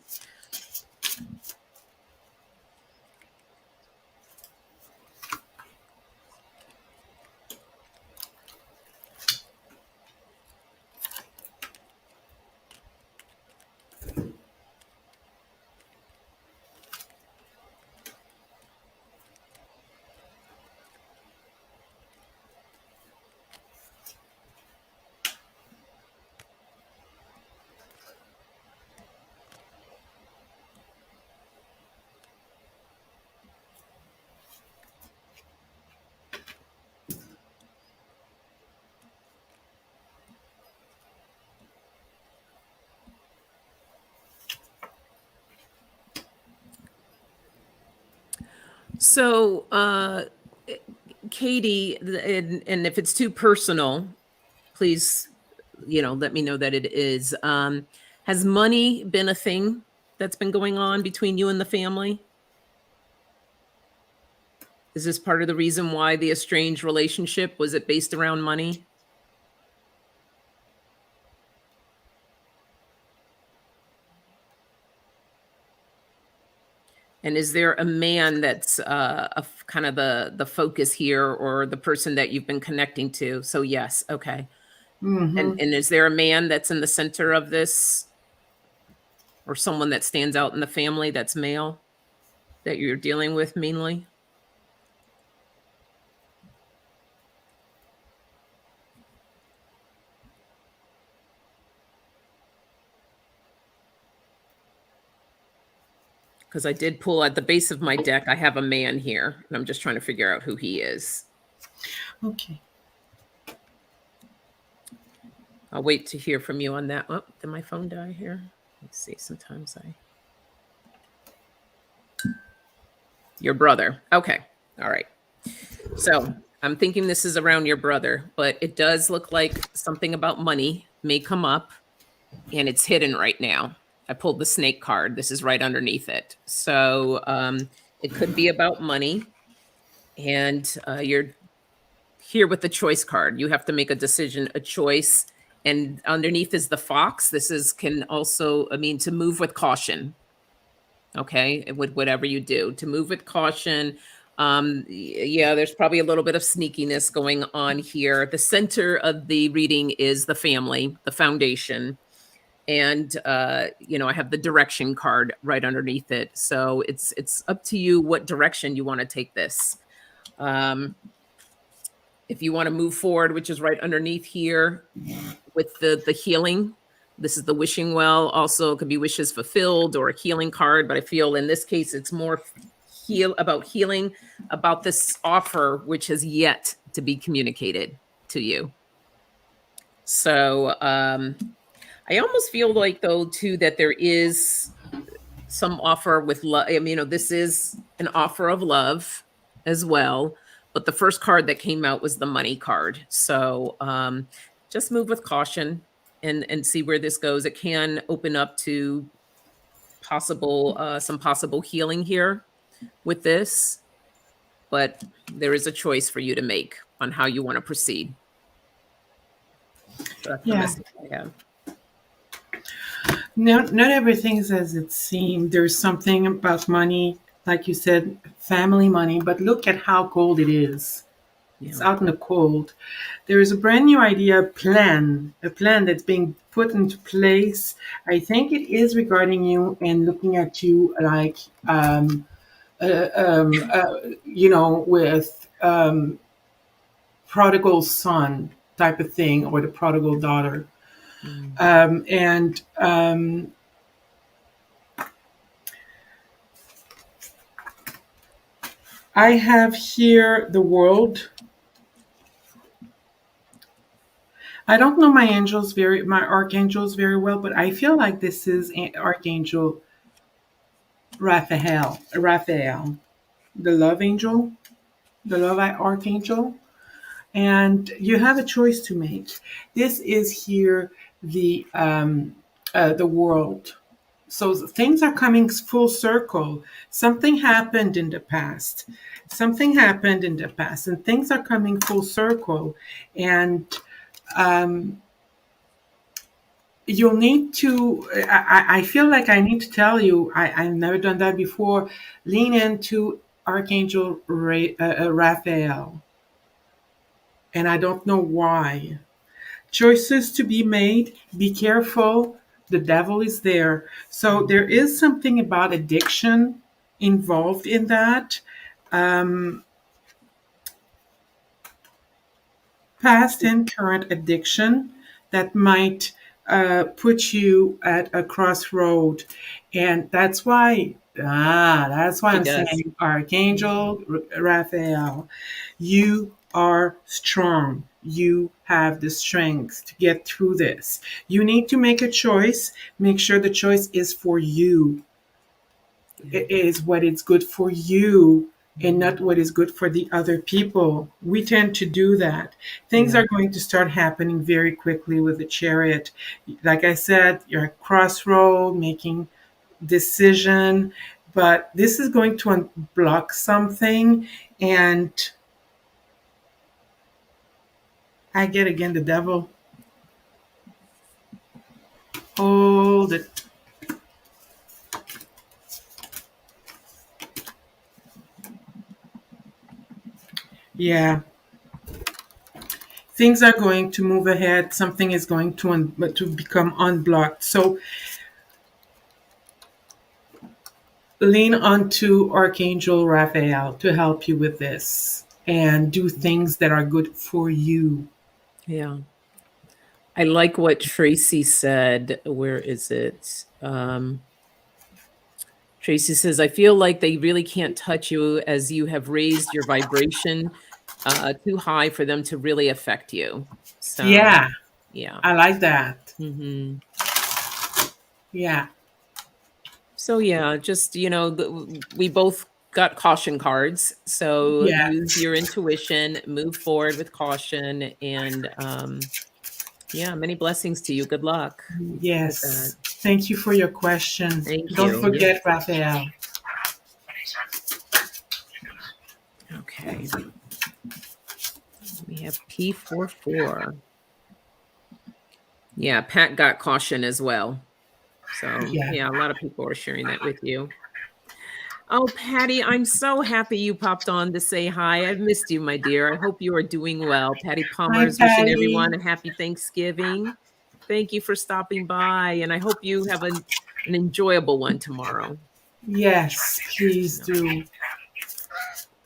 So, Katie, and if it's too personal, please, let me know that it is. Has money been a thing that's been going on between you and the family? Is this part of the reason why the estranged relationship, was it based around money? And is there a man that's kind of the focus here, or the person that you've been connecting to? So yes, okay. Mm-hmm. And is there a man that's in the center of this, or someone that stands out in the family that's male that you're dealing with mainly? Because I did pull at the base of my deck, I have a man here, and I'm just trying to figure out who he is. Okay. I'll wait to hear from you on that. Oh, did my phone die here? Let's see. Sometimes your brother. Okay. All right. So I'm thinking this is around your brother, but it does look like something about money may come up, and it's hidden right now. I pulled the snake card. This is right underneath it. So it could be about money, and you're here with the choice card. You have to make a decision, a choice, and underneath is the fox. This can also, I mean, to move with caution. Okay, with whatever you do, to move with caution. Yeah, there's probably a little bit of sneakiness going on here. The center of the reading is the family, the foundation. And I have the direction card right underneath it. So it's up to you what direction you want to take this. If you want to move forward, which is right underneath here with the healing, this is the wishing well. Also, it could be wishes fulfilled or a healing card, but I feel in this case it's more about healing, about this offer which has yet to be communicated to you. So I almost feel like, though, too, that there is some offer with love. I mean, this is an offer of love as well. But the first card that came out was the money card. So just move with caution and see where this goes. It can open up to possible some possible healing here with this, but there is a choice for you to make on how you want to proceed. So that's the Yeah. message I have. No, not everything is as it seems. There's something about money, like you said, family money, but look at how cold it is. It's Yeah. out in the cold. There is a brand new idea, a plan that's being put into place. I think it is regarding you and looking at you like, with prodigal son type of thing, or the prodigal daughter. Mm. And I have here the world. I don't know my archangels very well, but I feel like this is Archangel Raphael, the love angel, the love archangel. And you have a choice to make. This is here the world. So things are coming full circle. Something happened in the past. Something happened in the past, and things are coming full circle. And um, you'll need to. I feel like I need to tell you. I've never done that before. Lean into Archangel Raphael, and I don't know why. Choices to be made. Be careful. The devil is there. So there is something about addiction involved in that. Um, Past and current addiction that might put you at a crossroad. And that's why He I'm does. saying, Archangel Raphael, you are strong. You have the strength to get through this. You need to make a choice. Make sure the choice is for you. Yeah. It is what is good for you and Mhm. not what is good for the other people. We tend to do that. Things Yeah. are going to start happening very quickly with the chariot. Like I said, you're at crossroad, making decision, but this is going to unblock something. And I get again the devil. Hold it. Yeah. Things are going to move ahead. Something is going to become unblocked. So lean onto Archangel Raphael to help you with this and do things that are good for you. Yeah. I like what Tracy said. Where is it? Tracy says, I feel like they really can't touch you as you have raised your vibration too high for them to really affect you. So, Yeah, yeah. I like that. Hmm. Yeah. So, yeah, just, we both got caution cards. So Yeah. use your intuition, move forward with caution. And yeah, many blessings to you. Good luck with that. Yes. Thank you for your question. Thank Don't you. Yeah. forget, Raphael. Okay. We have P44. Yeah, Pat got caution as well. So, Yeah. yeah, a lot of people are sharing that with you. Oh, Patty, I'm so happy you popped on to say hi. I've missed you, my dear. I hope you are doing well. Patty Palmer Hi, is wishing Patty. everyone a happy Thanksgiving. Thank you for stopping by, and I hope you have an enjoyable one tomorrow. Yes, please do.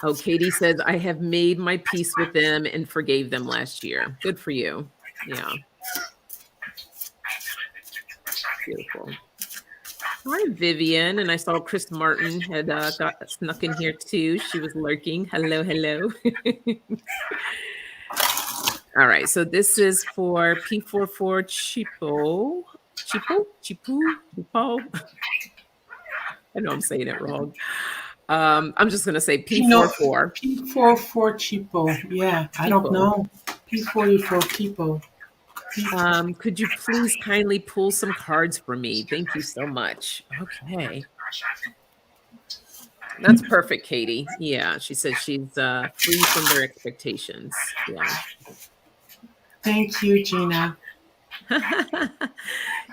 Oh, Katie says, I have made my peace with them and forgave them last year. Good for you. Yeah, beautiful. Hi, Vivian. And I saw Chris Martin had got snuck in here too. She was lurking. Hello, hello. All right. So this is for P44 Chipo. Chipo? Chipo? Chipo? I know I'm saying it wrong. I'm just gonna say Pino, P44. P44 cheapo. Yeah, I don't People. know. P44 cheapo. Could you please kindly pull some cards for me? Thank you so much. Okay. That's perfect, Katie. Yeah, she says she's free from their expectations. Yeah. Thank you, Gina.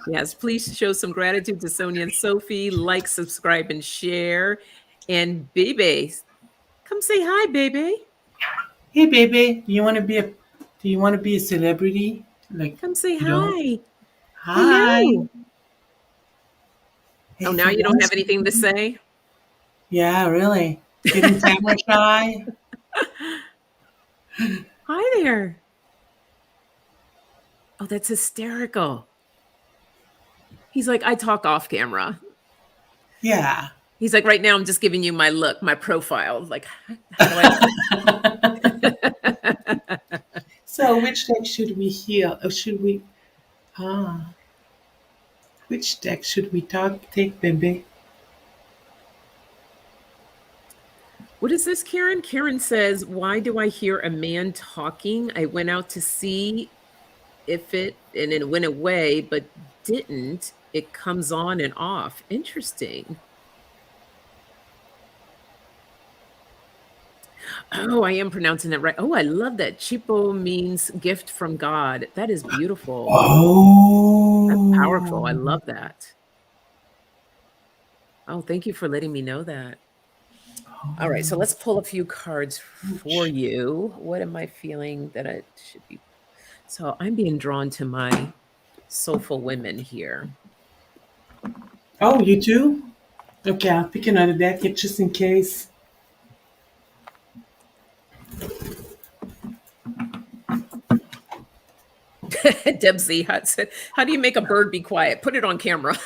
Yes, please show some gratitude to Sonia and Sophie. Like, subscribe, and share. And Bebe, come say hi, baby. Hey, baby, do you want to be a celebrity? Like, Come say you know, hi. hi. Hello. Oh, Hey, now for you don't once. have anything to say? Yeah, really. Getting camera shy. Hi there. Oh, that's hysterical. He's like, I talk off camera. Yeah. He's like, right now, I'm just giving you my look, my profile. Like, how do I look? So, which deck should we heal? Or should we? Ah, which deck should we take, baby? What is this, Karen? Karen says, why do I hear a man talking? I went out to see if and it went away, but didn't. It comes on and off. Interesting. Oh, I am pronouncing it right. Oh, I love that. Chipo means gift from God. That is beautiful. That's powerful. I Oh. love that. Oh, thank you for letting me know that. All right, so let's pull a few cards for you. What am I feeling that I should be? So I'm being drawn to my soulful women here. Oh, you too? Okay, I'll pick another deck just in case. Debsy said, how do you make a bird be quiet? Put it on camera.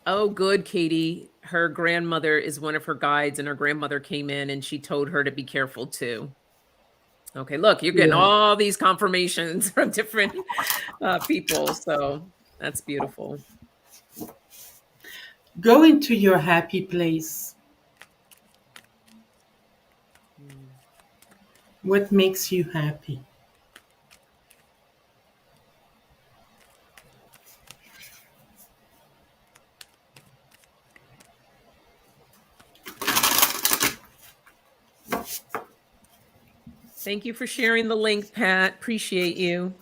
Oh, good, Katie. Her grandmother is one of her guides, and her grandmother came in and she told her to be careful too. Okay, look, you're getting Yeah. all these confirmations from different people. So that's beautiful. Go into your happy place. What makes you happy? Thank you for sharing the link, Pat. Appreciate you.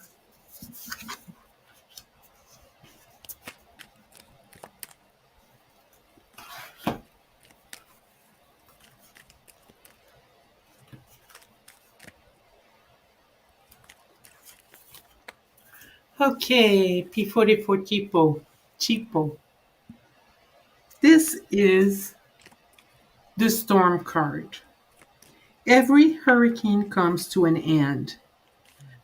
Okay, P44 cheapo. Cheapo. This is the storm card. Every hurricane comes to an end.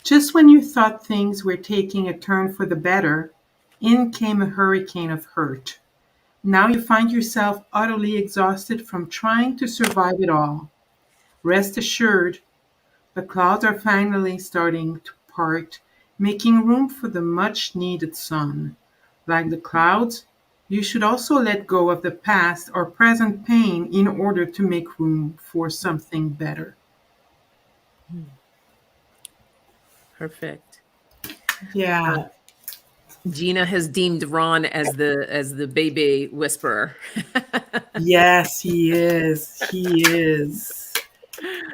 Just when you thought things were taking a turn for the better, in came a hurricane of hurt. Now you find yourself utterly exhausted from trying to survive it all. Rest assured, the clouds are finally starting to part, making room for the much needed sun. Like the clouds, you should also let go of the past or present pain in order to make room for something better. Perfect. Yeah. Gina has deemed Ron as the baby whisperer. Yes, he is. He is.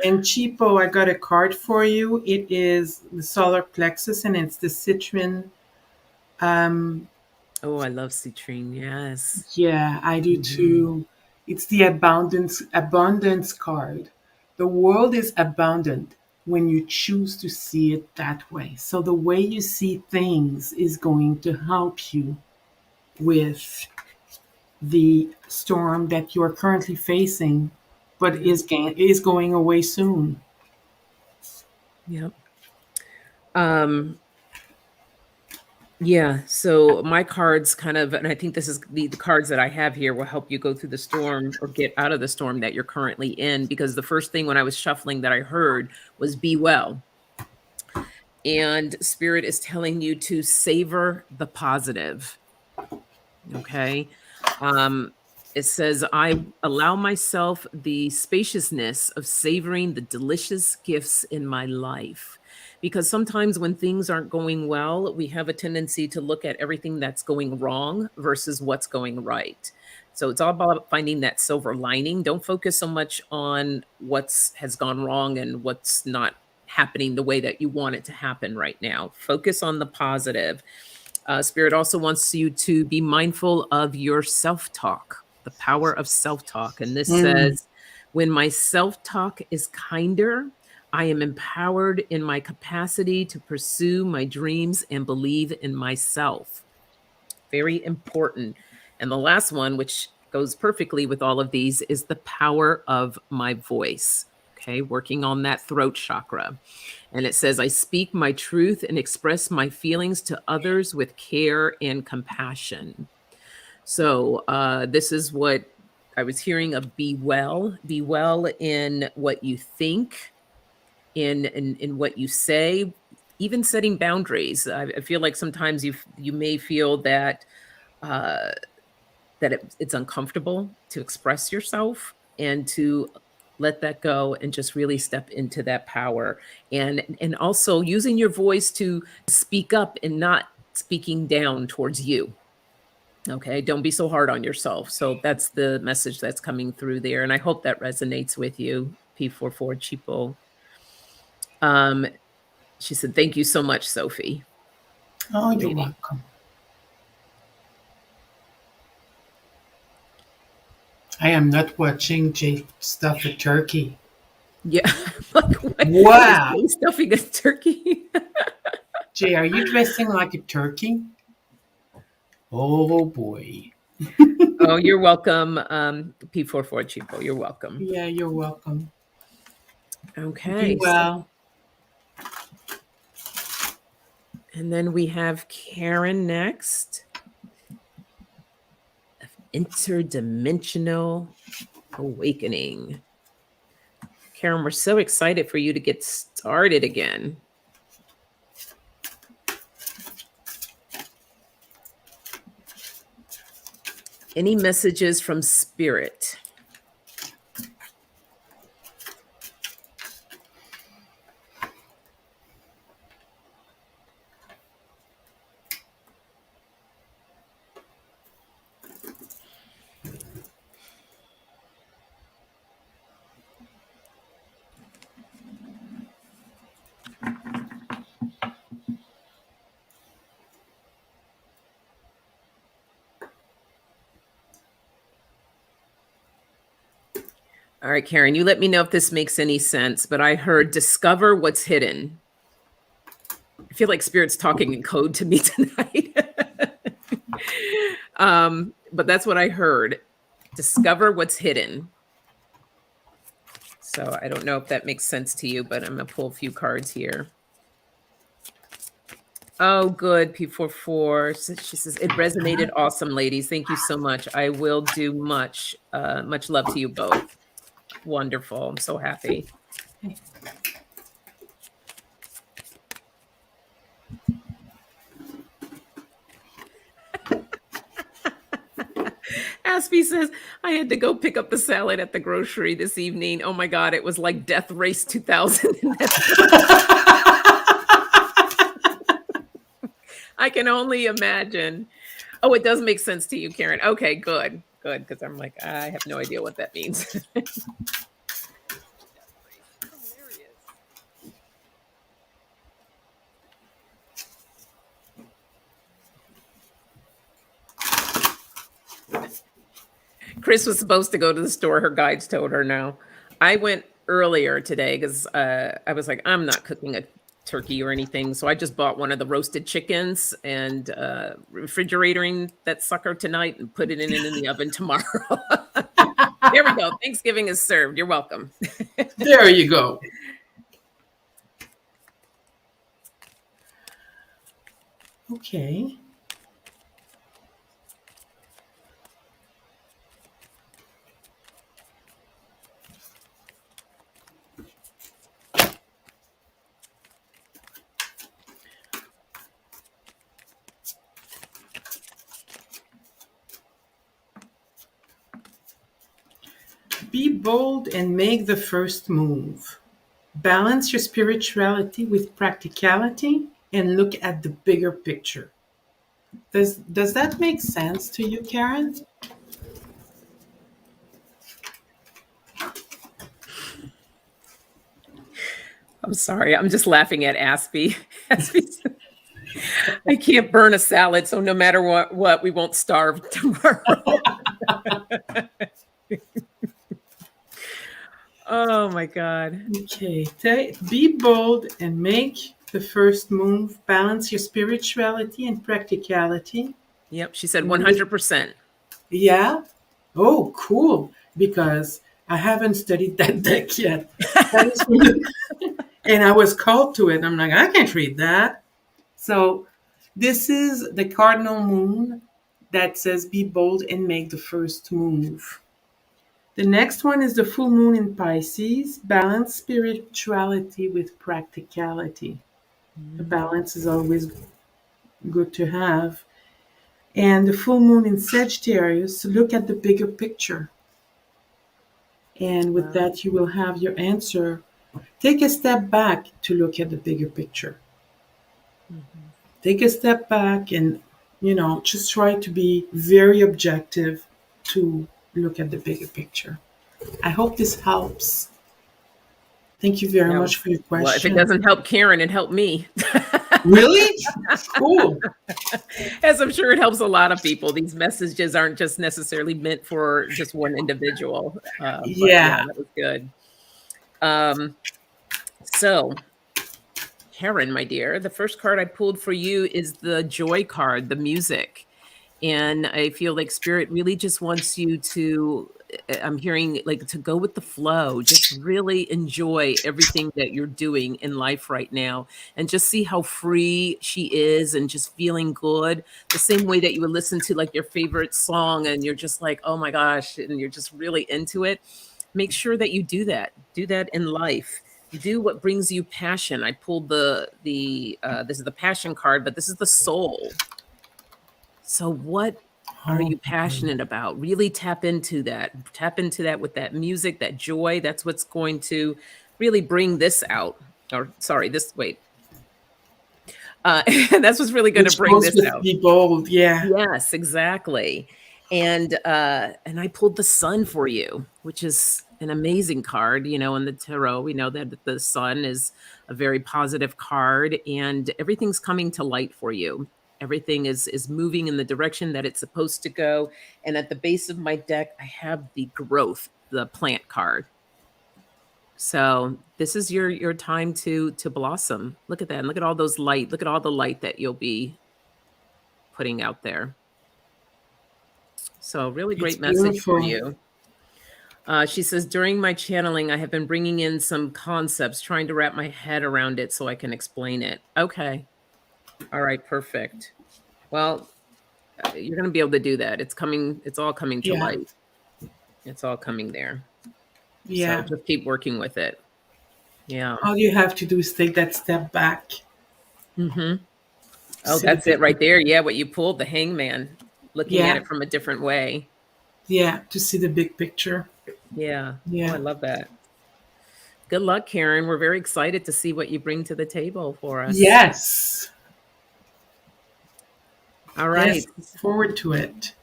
And Cheapo, I got a card for you. It is the solar plexus and it's the citrine. Um, Oh, I love citrine. Yes. yeah, I do Mhm. too. It's the abundance card. The world is abundant when you choose to see it that way. So the way you see things is going to help you with the storm that you're currently facing, but Yeah. is going away soon. Yep. Um, yeah. So my cards kind of, and I think this is the cards that I have here will help you go through the storm or get out of the storm that you're currently in. Because the first thing when I was shuffling that I heard was be well. And Spirit is telling you to savor the positive. Okay. Um, it says, I allow myself the spaciousness of savoring the delicious gifts in my life. Because sometimes when things aren't going well, we have a tendency to look at everything that's going wrong versus what's going right. So it's all about finding that silver lining. Don't focus so much on what's has gone wrong and what's not happening the way that you want it to happen right now. Focus on the positive. Spirit also wants you to be mindful of your self talk, the power of self talk. And this Mm. says, when my self talk is kinder, I am empowered in my capacity to pursue my dreams and believe in myself. Very important. And the last one, which goes perfectly with all of these, is the power of my voice. Okay, working on that throat chakra. And it says, I speak my truth and express my feelings to others with care and compassion. So, this is what I was hearing of be well in what you think, in what you say, even setting boundaries. I feel like sometimes you may feel that uh, it's uncomfortable to express yourself and to let that go and just really step into that power, and also using your voice to speak up and not speaking down towards you. Okay, don't be so hard on yourself. So that's the message that's coming through there, and I hope that resonates with you, P44 Cheapo. um she said, thank you so much, Sophie. Oh, you're Reading. welcome. I am not watching Jay stuff a turkey. Yeah. Like, what is Wow. he stuffing a turkey? Jay, are you dressing like a turkey? Oh boy. Oh, you're welcome, P44 Cheapo. You're welcome. Yeah, you're welcome. Be Okay. well. And then we have Karen next. Interdimensional Awakening. Karen, we're so excited for you to get started again. Any messages from Spirit? All right, Karen, you let me know if this makes any sense, but I heard discover what's hidden. I feel like Spirit's talking in code to me tonight. But that's what I heard. Discover what's hidden. So I don't know if that makes sense to you, but I'm going to pull a few cards here. Oh, good. P44. She says, it resonated awesome, ladies. Thank you so much. I will do much. Much love to you both. Wonderful. I'm so happy. Aspie says, I had to go pick up the salad at the grocery this evening. Oh my God, it was like Death Race 2000. I can only imagine. Oh, it does make sense to you, Karen. Okay, good. Good. Because I'm like, I have no idea what that means. Hilarious. Chris was supposed to go to the store. Her guides told her no. I went earlier today because I was like, I'm not cooking a turkey or anything. So I just bought one of the roasted chickens and refrigerating that sucker tonight and put it in the oven tomorrow. There we go. Thanksgiving is served. You're welcome. There you go. Okay. Be bold and make the first move. Balance your spirituality with practicality and look at the bigger picture. Does that make sense to you, Karen? I'm sorry. I'm just laughing at Aspie. Aspie, I can't burn a salad, so no matter what, we won't starve tomorrow. Oh my God. Okay. Be bold and make the first move. Balance your spirituality and practicality. Yep. She said Look- 100%. Yeah. Oh, cool. Because I haven't studied that deck yet. That is really- and I was called to it. I'm like, I can't read that. So this is the cardinal moon that says be bold and make the first move. The next one is the full moon in Pisces. Balance spirituality with practicality. The balance is always good to have. And the full moon in Sagittarius, look at the bigger picture. And with Wow. that, you will have your answer. Take a step back to look at the bigger picture. Mhm. Take a step back and, just try to be very objective to look at the bigger picture. I hope this helps. Thank you very Yeah. much for your Well, if it question. doesn't help Karen, it helped me. Really? Cool. As I'm sure it helps a lot of people. These messages aren't just necessarily meant for just one individual. But yeah, Yeah. that was good. So, Karen, my dear, the first card I pulled for you is the joy card, the music. And I feel like spirit really just wants you to, I'm hearing like to go with the flow, just really enjoy everything that you're doing in life right now and just see how free she is and just feeling good. The same way that you would listen to like your favorite song and you're just like, oh my gosh, and you're just really into it. Make sure that you do that. Do that in life. Do what brings you passion. I pulled the this is the passion card, but this is the soul. So what are Oh, you passionate about? Really tap into that. Tap into that with that music, that joy. That's what's going to really bring this out. Or sorry, this wait. That's what's really going to which bring goes this with out. be bold. Yeah. Yes, exactly. And I pulled the sun for you, which is an amazing card. In the tarot, we know that the sun is a very positive card and everything's coming to light for you. Everything is moving in the direction that it's supposed to go. And at the base of my deck, I have the growth, the plant card. So this is your time to blossom. Look at that. And look at all those light. Look at all the light that you'll be putting out there. So, really It's great message for beautiful. you. She says, during my channeling, I have been bringing in some concepts, trying to wrap my head around it so I can explain it. Okay. All right. Perfect. Well, you're going to be able to do that. It's coming. It's all coming to Yeah. light. It's all coming there. So Yeah. just keep working with it. Yeah. All you have to do is take that step back Hmm. to Oh, see the that's it bigger. right there. Yeah. What you pulled, the hangman, looking at Yeah. it from a different way. Yeah. To see the big picture. Yeah. Oh, I Yeah. love that. Good luck, Karen. We're very excited to see what you bring to the table for us. Yes. All right. Yes. Look forward to it.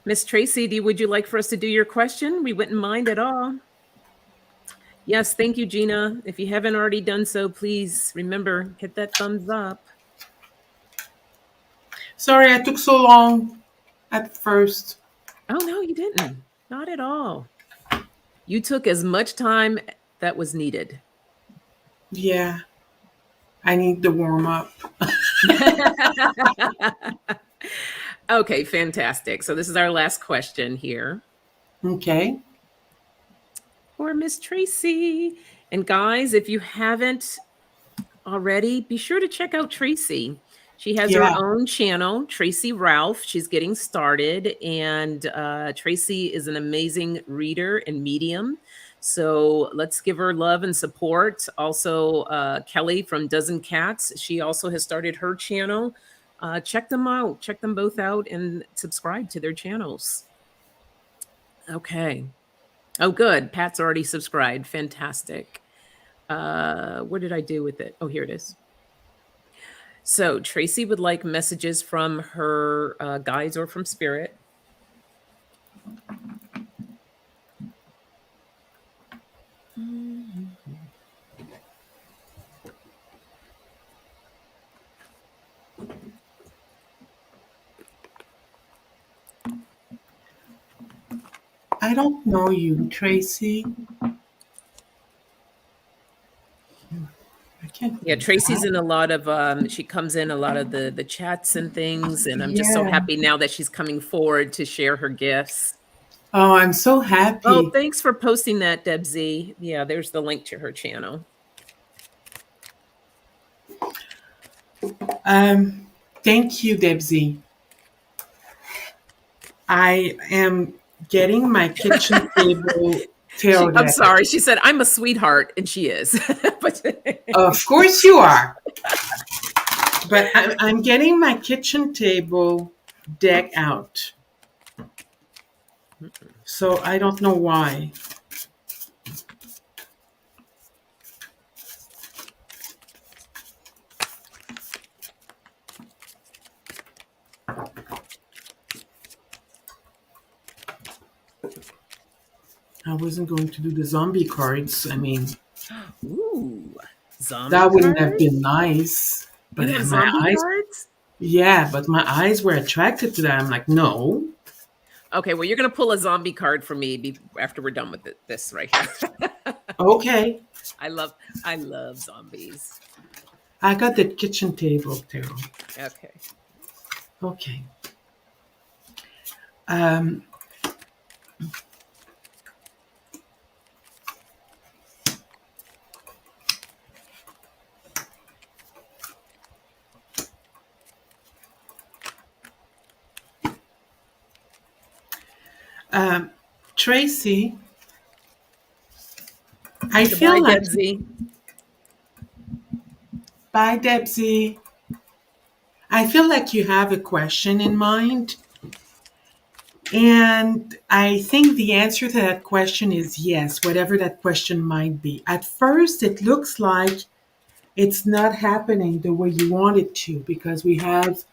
Miss Tracy, would you like for us to do your question? We wouldn't mind at all. Yes, thank you, Gina. If you haven't already done so, please remember, hit that thumbs up. Sorry I took so long at first. Oh, no, you didn't. Not at all. You took as much time that was needed. Yeah. I need the warm up. Okay, fantastic. So this is our last question here Okay. for Miss Tracy. And guys, if you haven't already, be sure to check out Tracy. She has her Yeah. own channel, Tracy Ralph. She's getting started, and Tracy is an amazing reader and medium. So let's give her love and support. Also, Kelly from Dozen Cats, she also has started her channel. Check them out. Check them both out and subscribe to their channels. Okay. Oh, good. Pat's already subscribed. Fantastic. What did I do with it? Oh, here it is. So Tracy would like messages from her guides or from spirit. I don't know you, Tracy. I can't Yeah, believe Tracy's that. in a lot of she comes in a lot of the chats and things, and I'm just so Yeah. happy now that she's coming forward to share her gifts. Oh, I'm so Oh, happy. thanks for posting that, Deb Z. Yeah, there's the link to her channel. Um, Thank you, Debsy. I am getting my kitchen table tarot I'm deck. sorry. She said I'm a sweetheart, and she is. But Of course you are. But I'm getting my kitchen table deck out. So I don't know why. I wasn't going to do the zombie cards. I mean, ooh, zombie that wouldn't have card. been nice. You But have my zombie eyes, cards? yeah, but my eyes were attracted to that. I'm like, no. Okay, well, you're gonna pull a zombie card for me after we're done with this right here. Okay. I love zombies. I got the kitchen table tarot. Okay. Okay. Um, Tracy, I Goodbye, feel like, Debsy. bye, Debsy. I feel like you have a question in mind. And I think the answer to that question is yes, whatever that question might be. At first, it looks like it's not happening the way you want it to because we have,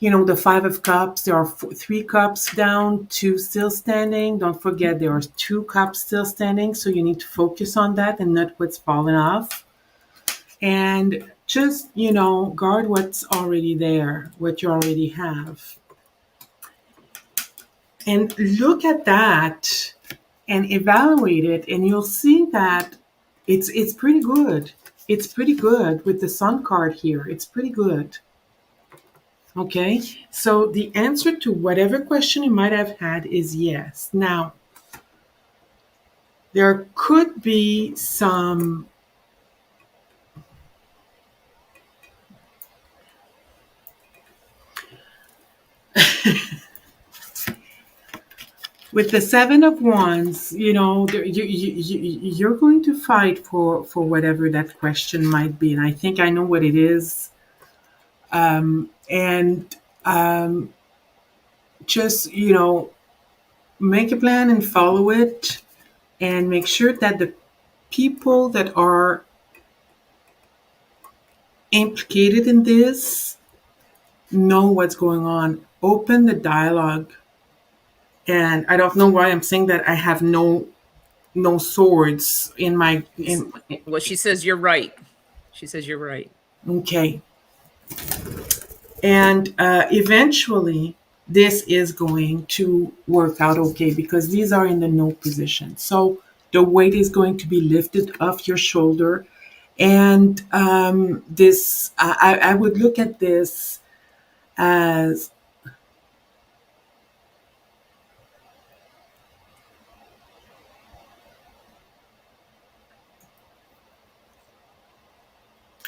the Five of Cups. There are three cups down, two still standing. Don't forget there are two cups still standing. So you need to focus on that and not what's fallen off. And just, guard what's already there, what you already have. And look at that and evaluate it, and you'll see that it's pretty good. It's pretty good with the Sun card here. It's pretty good. Okay, so the answer to whatever question you might have had is yes. Now, there could be some with the Seven of Wands. You're going to fight for whatever that question might be, and I think I know what it is. And just make a plan and follow it, and make sure that the people that are implicated in this know what's going on. Open the dialogue. And I don't know why I'm saying that. I have no swords in my Well, she says you're right. She says you're right. okay. And eventually this is going to work out okay because these are in the no position. So the weight is going to be lifted off your shoulder. And this, I would look at this as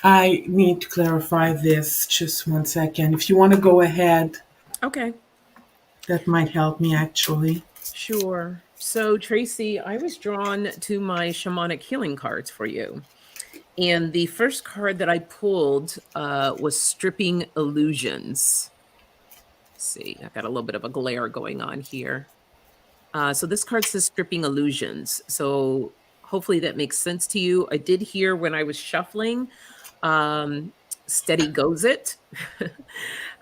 I need to clarify this just one second. If you want to go ahead, Okay. that might help me actually. Sure. So, Tracy, I was drawn to my shamanic healing cards for you. And the first card that I pulled was Stripping Illusions. Let's see, I've got a little bit of a glare going on here. So this card says stripping illusions. So hopefully that makes sense to you. I did hear when I was shuffling, um, steady goes it.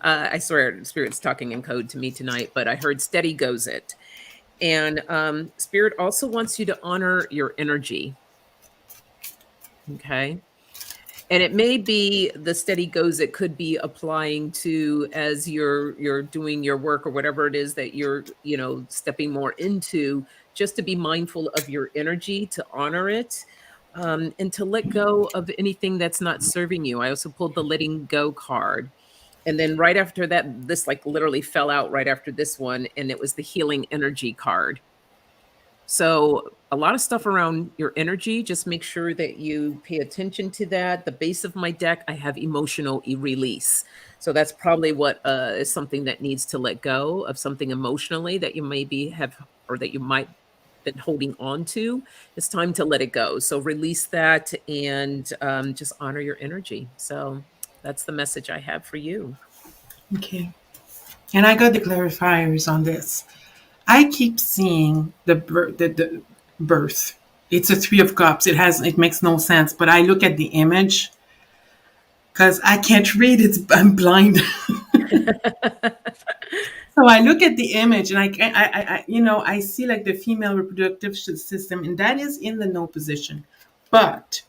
I swear Spirit's talking in code to me tonight, but I heard steady goes it. And Spirit also wants you to honor your energy. Okay. And it may be the steady goes, it could be applying to as you're doing your work or whatever it is that you're, stepping more into, just to be mindful of your energy, to honor it, and to let go of anything that's not serving you. I also pulled the letting go card. And then right after that, this like literally fell out right after this one, and it was the healing energy card. So a lot of stuff around your energy, just make sure that you pay attention to that. The base of my deck, I have emotional release. So that's probably what is something that needs to let go of, something emotionally that you maybe have, or that you might been holding on to. It's time to let it go. So release that and just honor your energy. So that's the message I have for you. Okay. And I got the clarifiers on this. I keep seeing the birth. It's a Three of Cups. It makes no sense, but I look at the image because I can't read it. I'm blind. So I look at the image and I see like the female reproductive system, and that is in the no position. But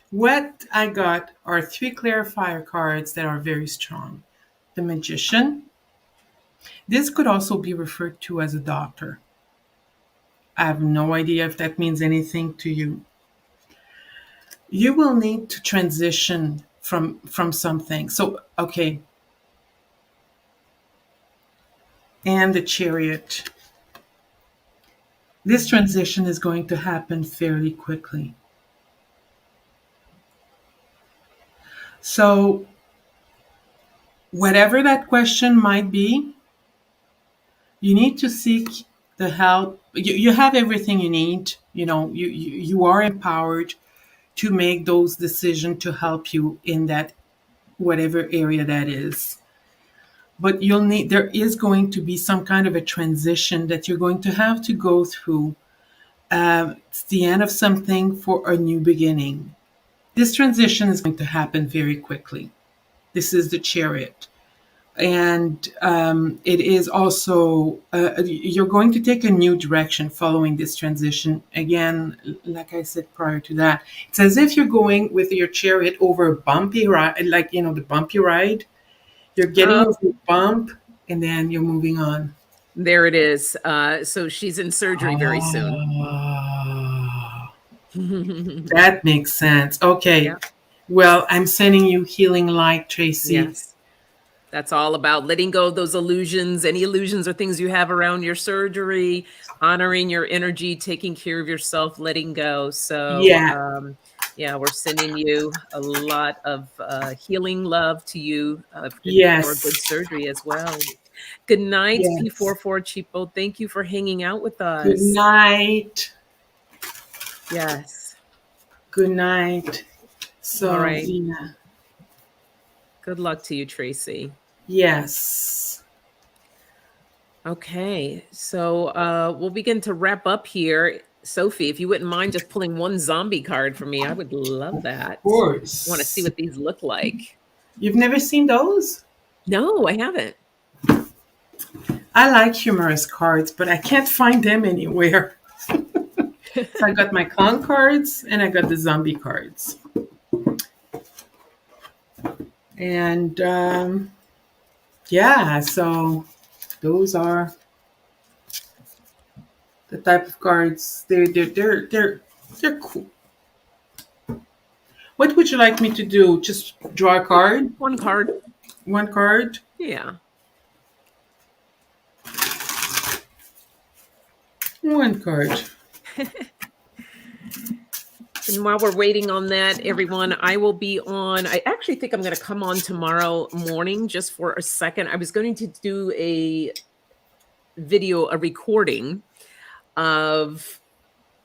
what I got are three clarifier cards that are very strong. The Magician. This could also be referred to as a doctor. I have no idea if that means anything to you. You will need to transition from something. So, okay. And the Chariot. This transition is going to happen fairly quickly. So, whatever that question might be, you need to seek the help. You have everything you need. You are empowered to make those decisions to help you in that whatever area that is. But there is going to be some kind of a transition that you're going to have to go through. It's the end of something for a new beginning. This transition is going to happen very quickly. This is the Chariot. And it is also, you're going to take a new direction following this transition. Again, like I said prior to that, it's as if you're going with your Chariot over a bumpy ride, like, the bumpy ride. You're getting over a bump and then you're moving on. There it is. So she's in surgery very soon. That makes sense. Okay. Yeah. Well, I'm sending you healing light, Tracy. Yes. That's all about letting go of those illusions, any illusions or things you have around your surgery, honoring your energy, taking care of yourself, letting go. So, Yeah. we're sending you a lot of healing love to you Yes. for good surgery as well. Good night, Yes. P44 Cheapo. Thank you for hanging out with us. Good night. Yes. Good night. So, all right. Yeah. Good luck to you, Tracy. Yes. Okay, so we'll begin to wrap up here. Sophie, if you wouldn't mind just pulling one zombie card for me, I would love that. Of course. I want to see what these look like. You've never seen those? No, I haven't. I like humorous cards, but I can't find them anywhere. So I got my clown cards and I got the zombie cards. And so those are the type of cards. They're cool. What would you like me to do? Just draw a card? One card. One card? Yeah. One card. And while we're waiting on that, everyone, I will be on. I actually think I'm going to come on tomorrow morning just for a second. I was going to do a recording of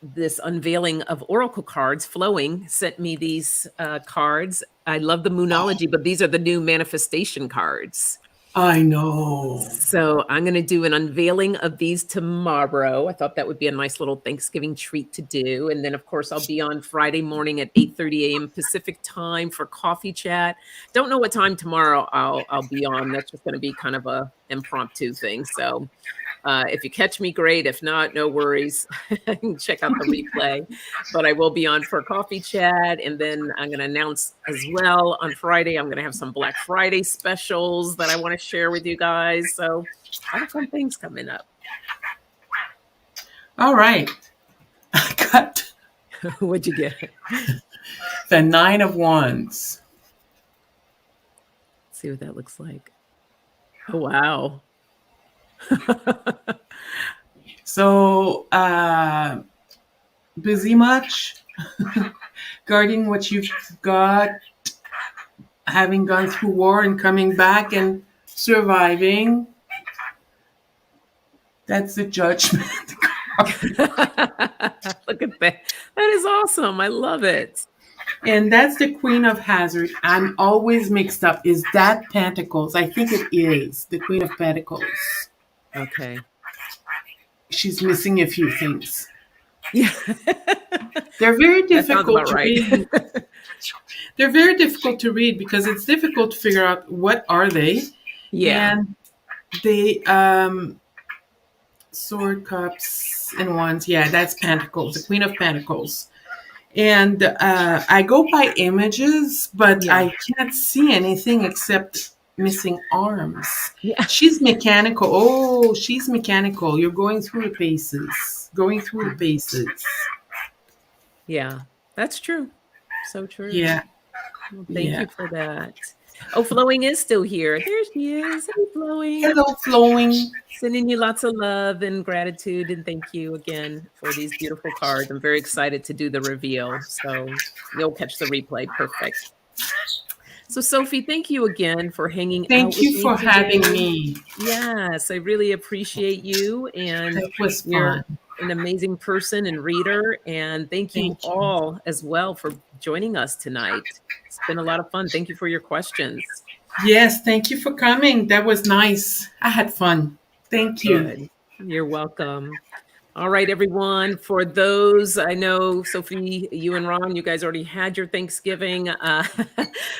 this unveiling of oracle cards. Flowing sent me these cards. I love the Moonology, but these are the new manifestation cards. I know. So I'm going to do an unveiling of these tomorrow. I thought that would be a nice little Thanksgiving treat to do. And then, of course, I'll be on Friday morning at 8:30 a.m. Pacific time for coffee chat. Don't know what time tomorrow I'll be on. That's just going to be kind of a impromptu thing. So if you catch me, great. If not, no worries. Check out the replay. But I will be on for coffee chat. And then I'm going to announce as well on Friday, I'm going to have some Black Friday specials that I want to share with you guys. So a lot of fun things coming up. All right. I got What'd you get? the 9 of Wands. Let's see what that looks like. Oh, wow. So, busy much? Guarding what you've got, having gone through war and coming back and surviving. That's the Judgment. Look at that. That is awesome. I love it. And that's the Queen of Hazard. I'm always mixed up. Is that Pentacles? I think it is the Queen of Pentacles. Okay. She's missing a few things. Yeah. They're very That sounds difficult about to right. read. They're very difficult to read because it's difficult to figure out what are they. Yeah. And they Sword, Cups, and Wands. Yeah, that's Pentacles, the Queen of Pentacles. And I go by images, but Yeah. I can't see anything except missing arms. Yeah. She's mechanical. Oh, she's mechanical. You're going through the paces. Going through the paces. Yeah. That's true. So true. Yeah. Well, thank Yeah. you for that. Oh, Flowing is still here. There she is. Hey, Flowing. Hello, Flowing. Sending you lots of love and gratitude. And thank you again for these beautiful cards. I'm very excited to do the reveal. So you'll catch the replay. Perfect. So, Sophie, thank you again for hanging out Thank with you me for today. having me. Yes, I really appreciate you. And That was you're fun. an amazing person and reader. And thank you Thank you. all as well for joining us tonight. It's been a lot of fun. Thank you for your questions. Yes, thank you for coming. That was nice. I had fun. Thank you. Good. You're welcome. All right, everyone. For those, I know, Sophie, you and Ron, you guys already had your Thanksgiving. But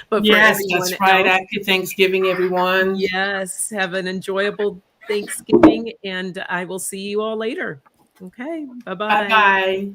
for Yes, everyone that's right. else, Happy Thanksgiving, everyone. yes, have an enjoyable Thanksgiving, and I will see you all later. Okay, bye-bye. Bye-bye.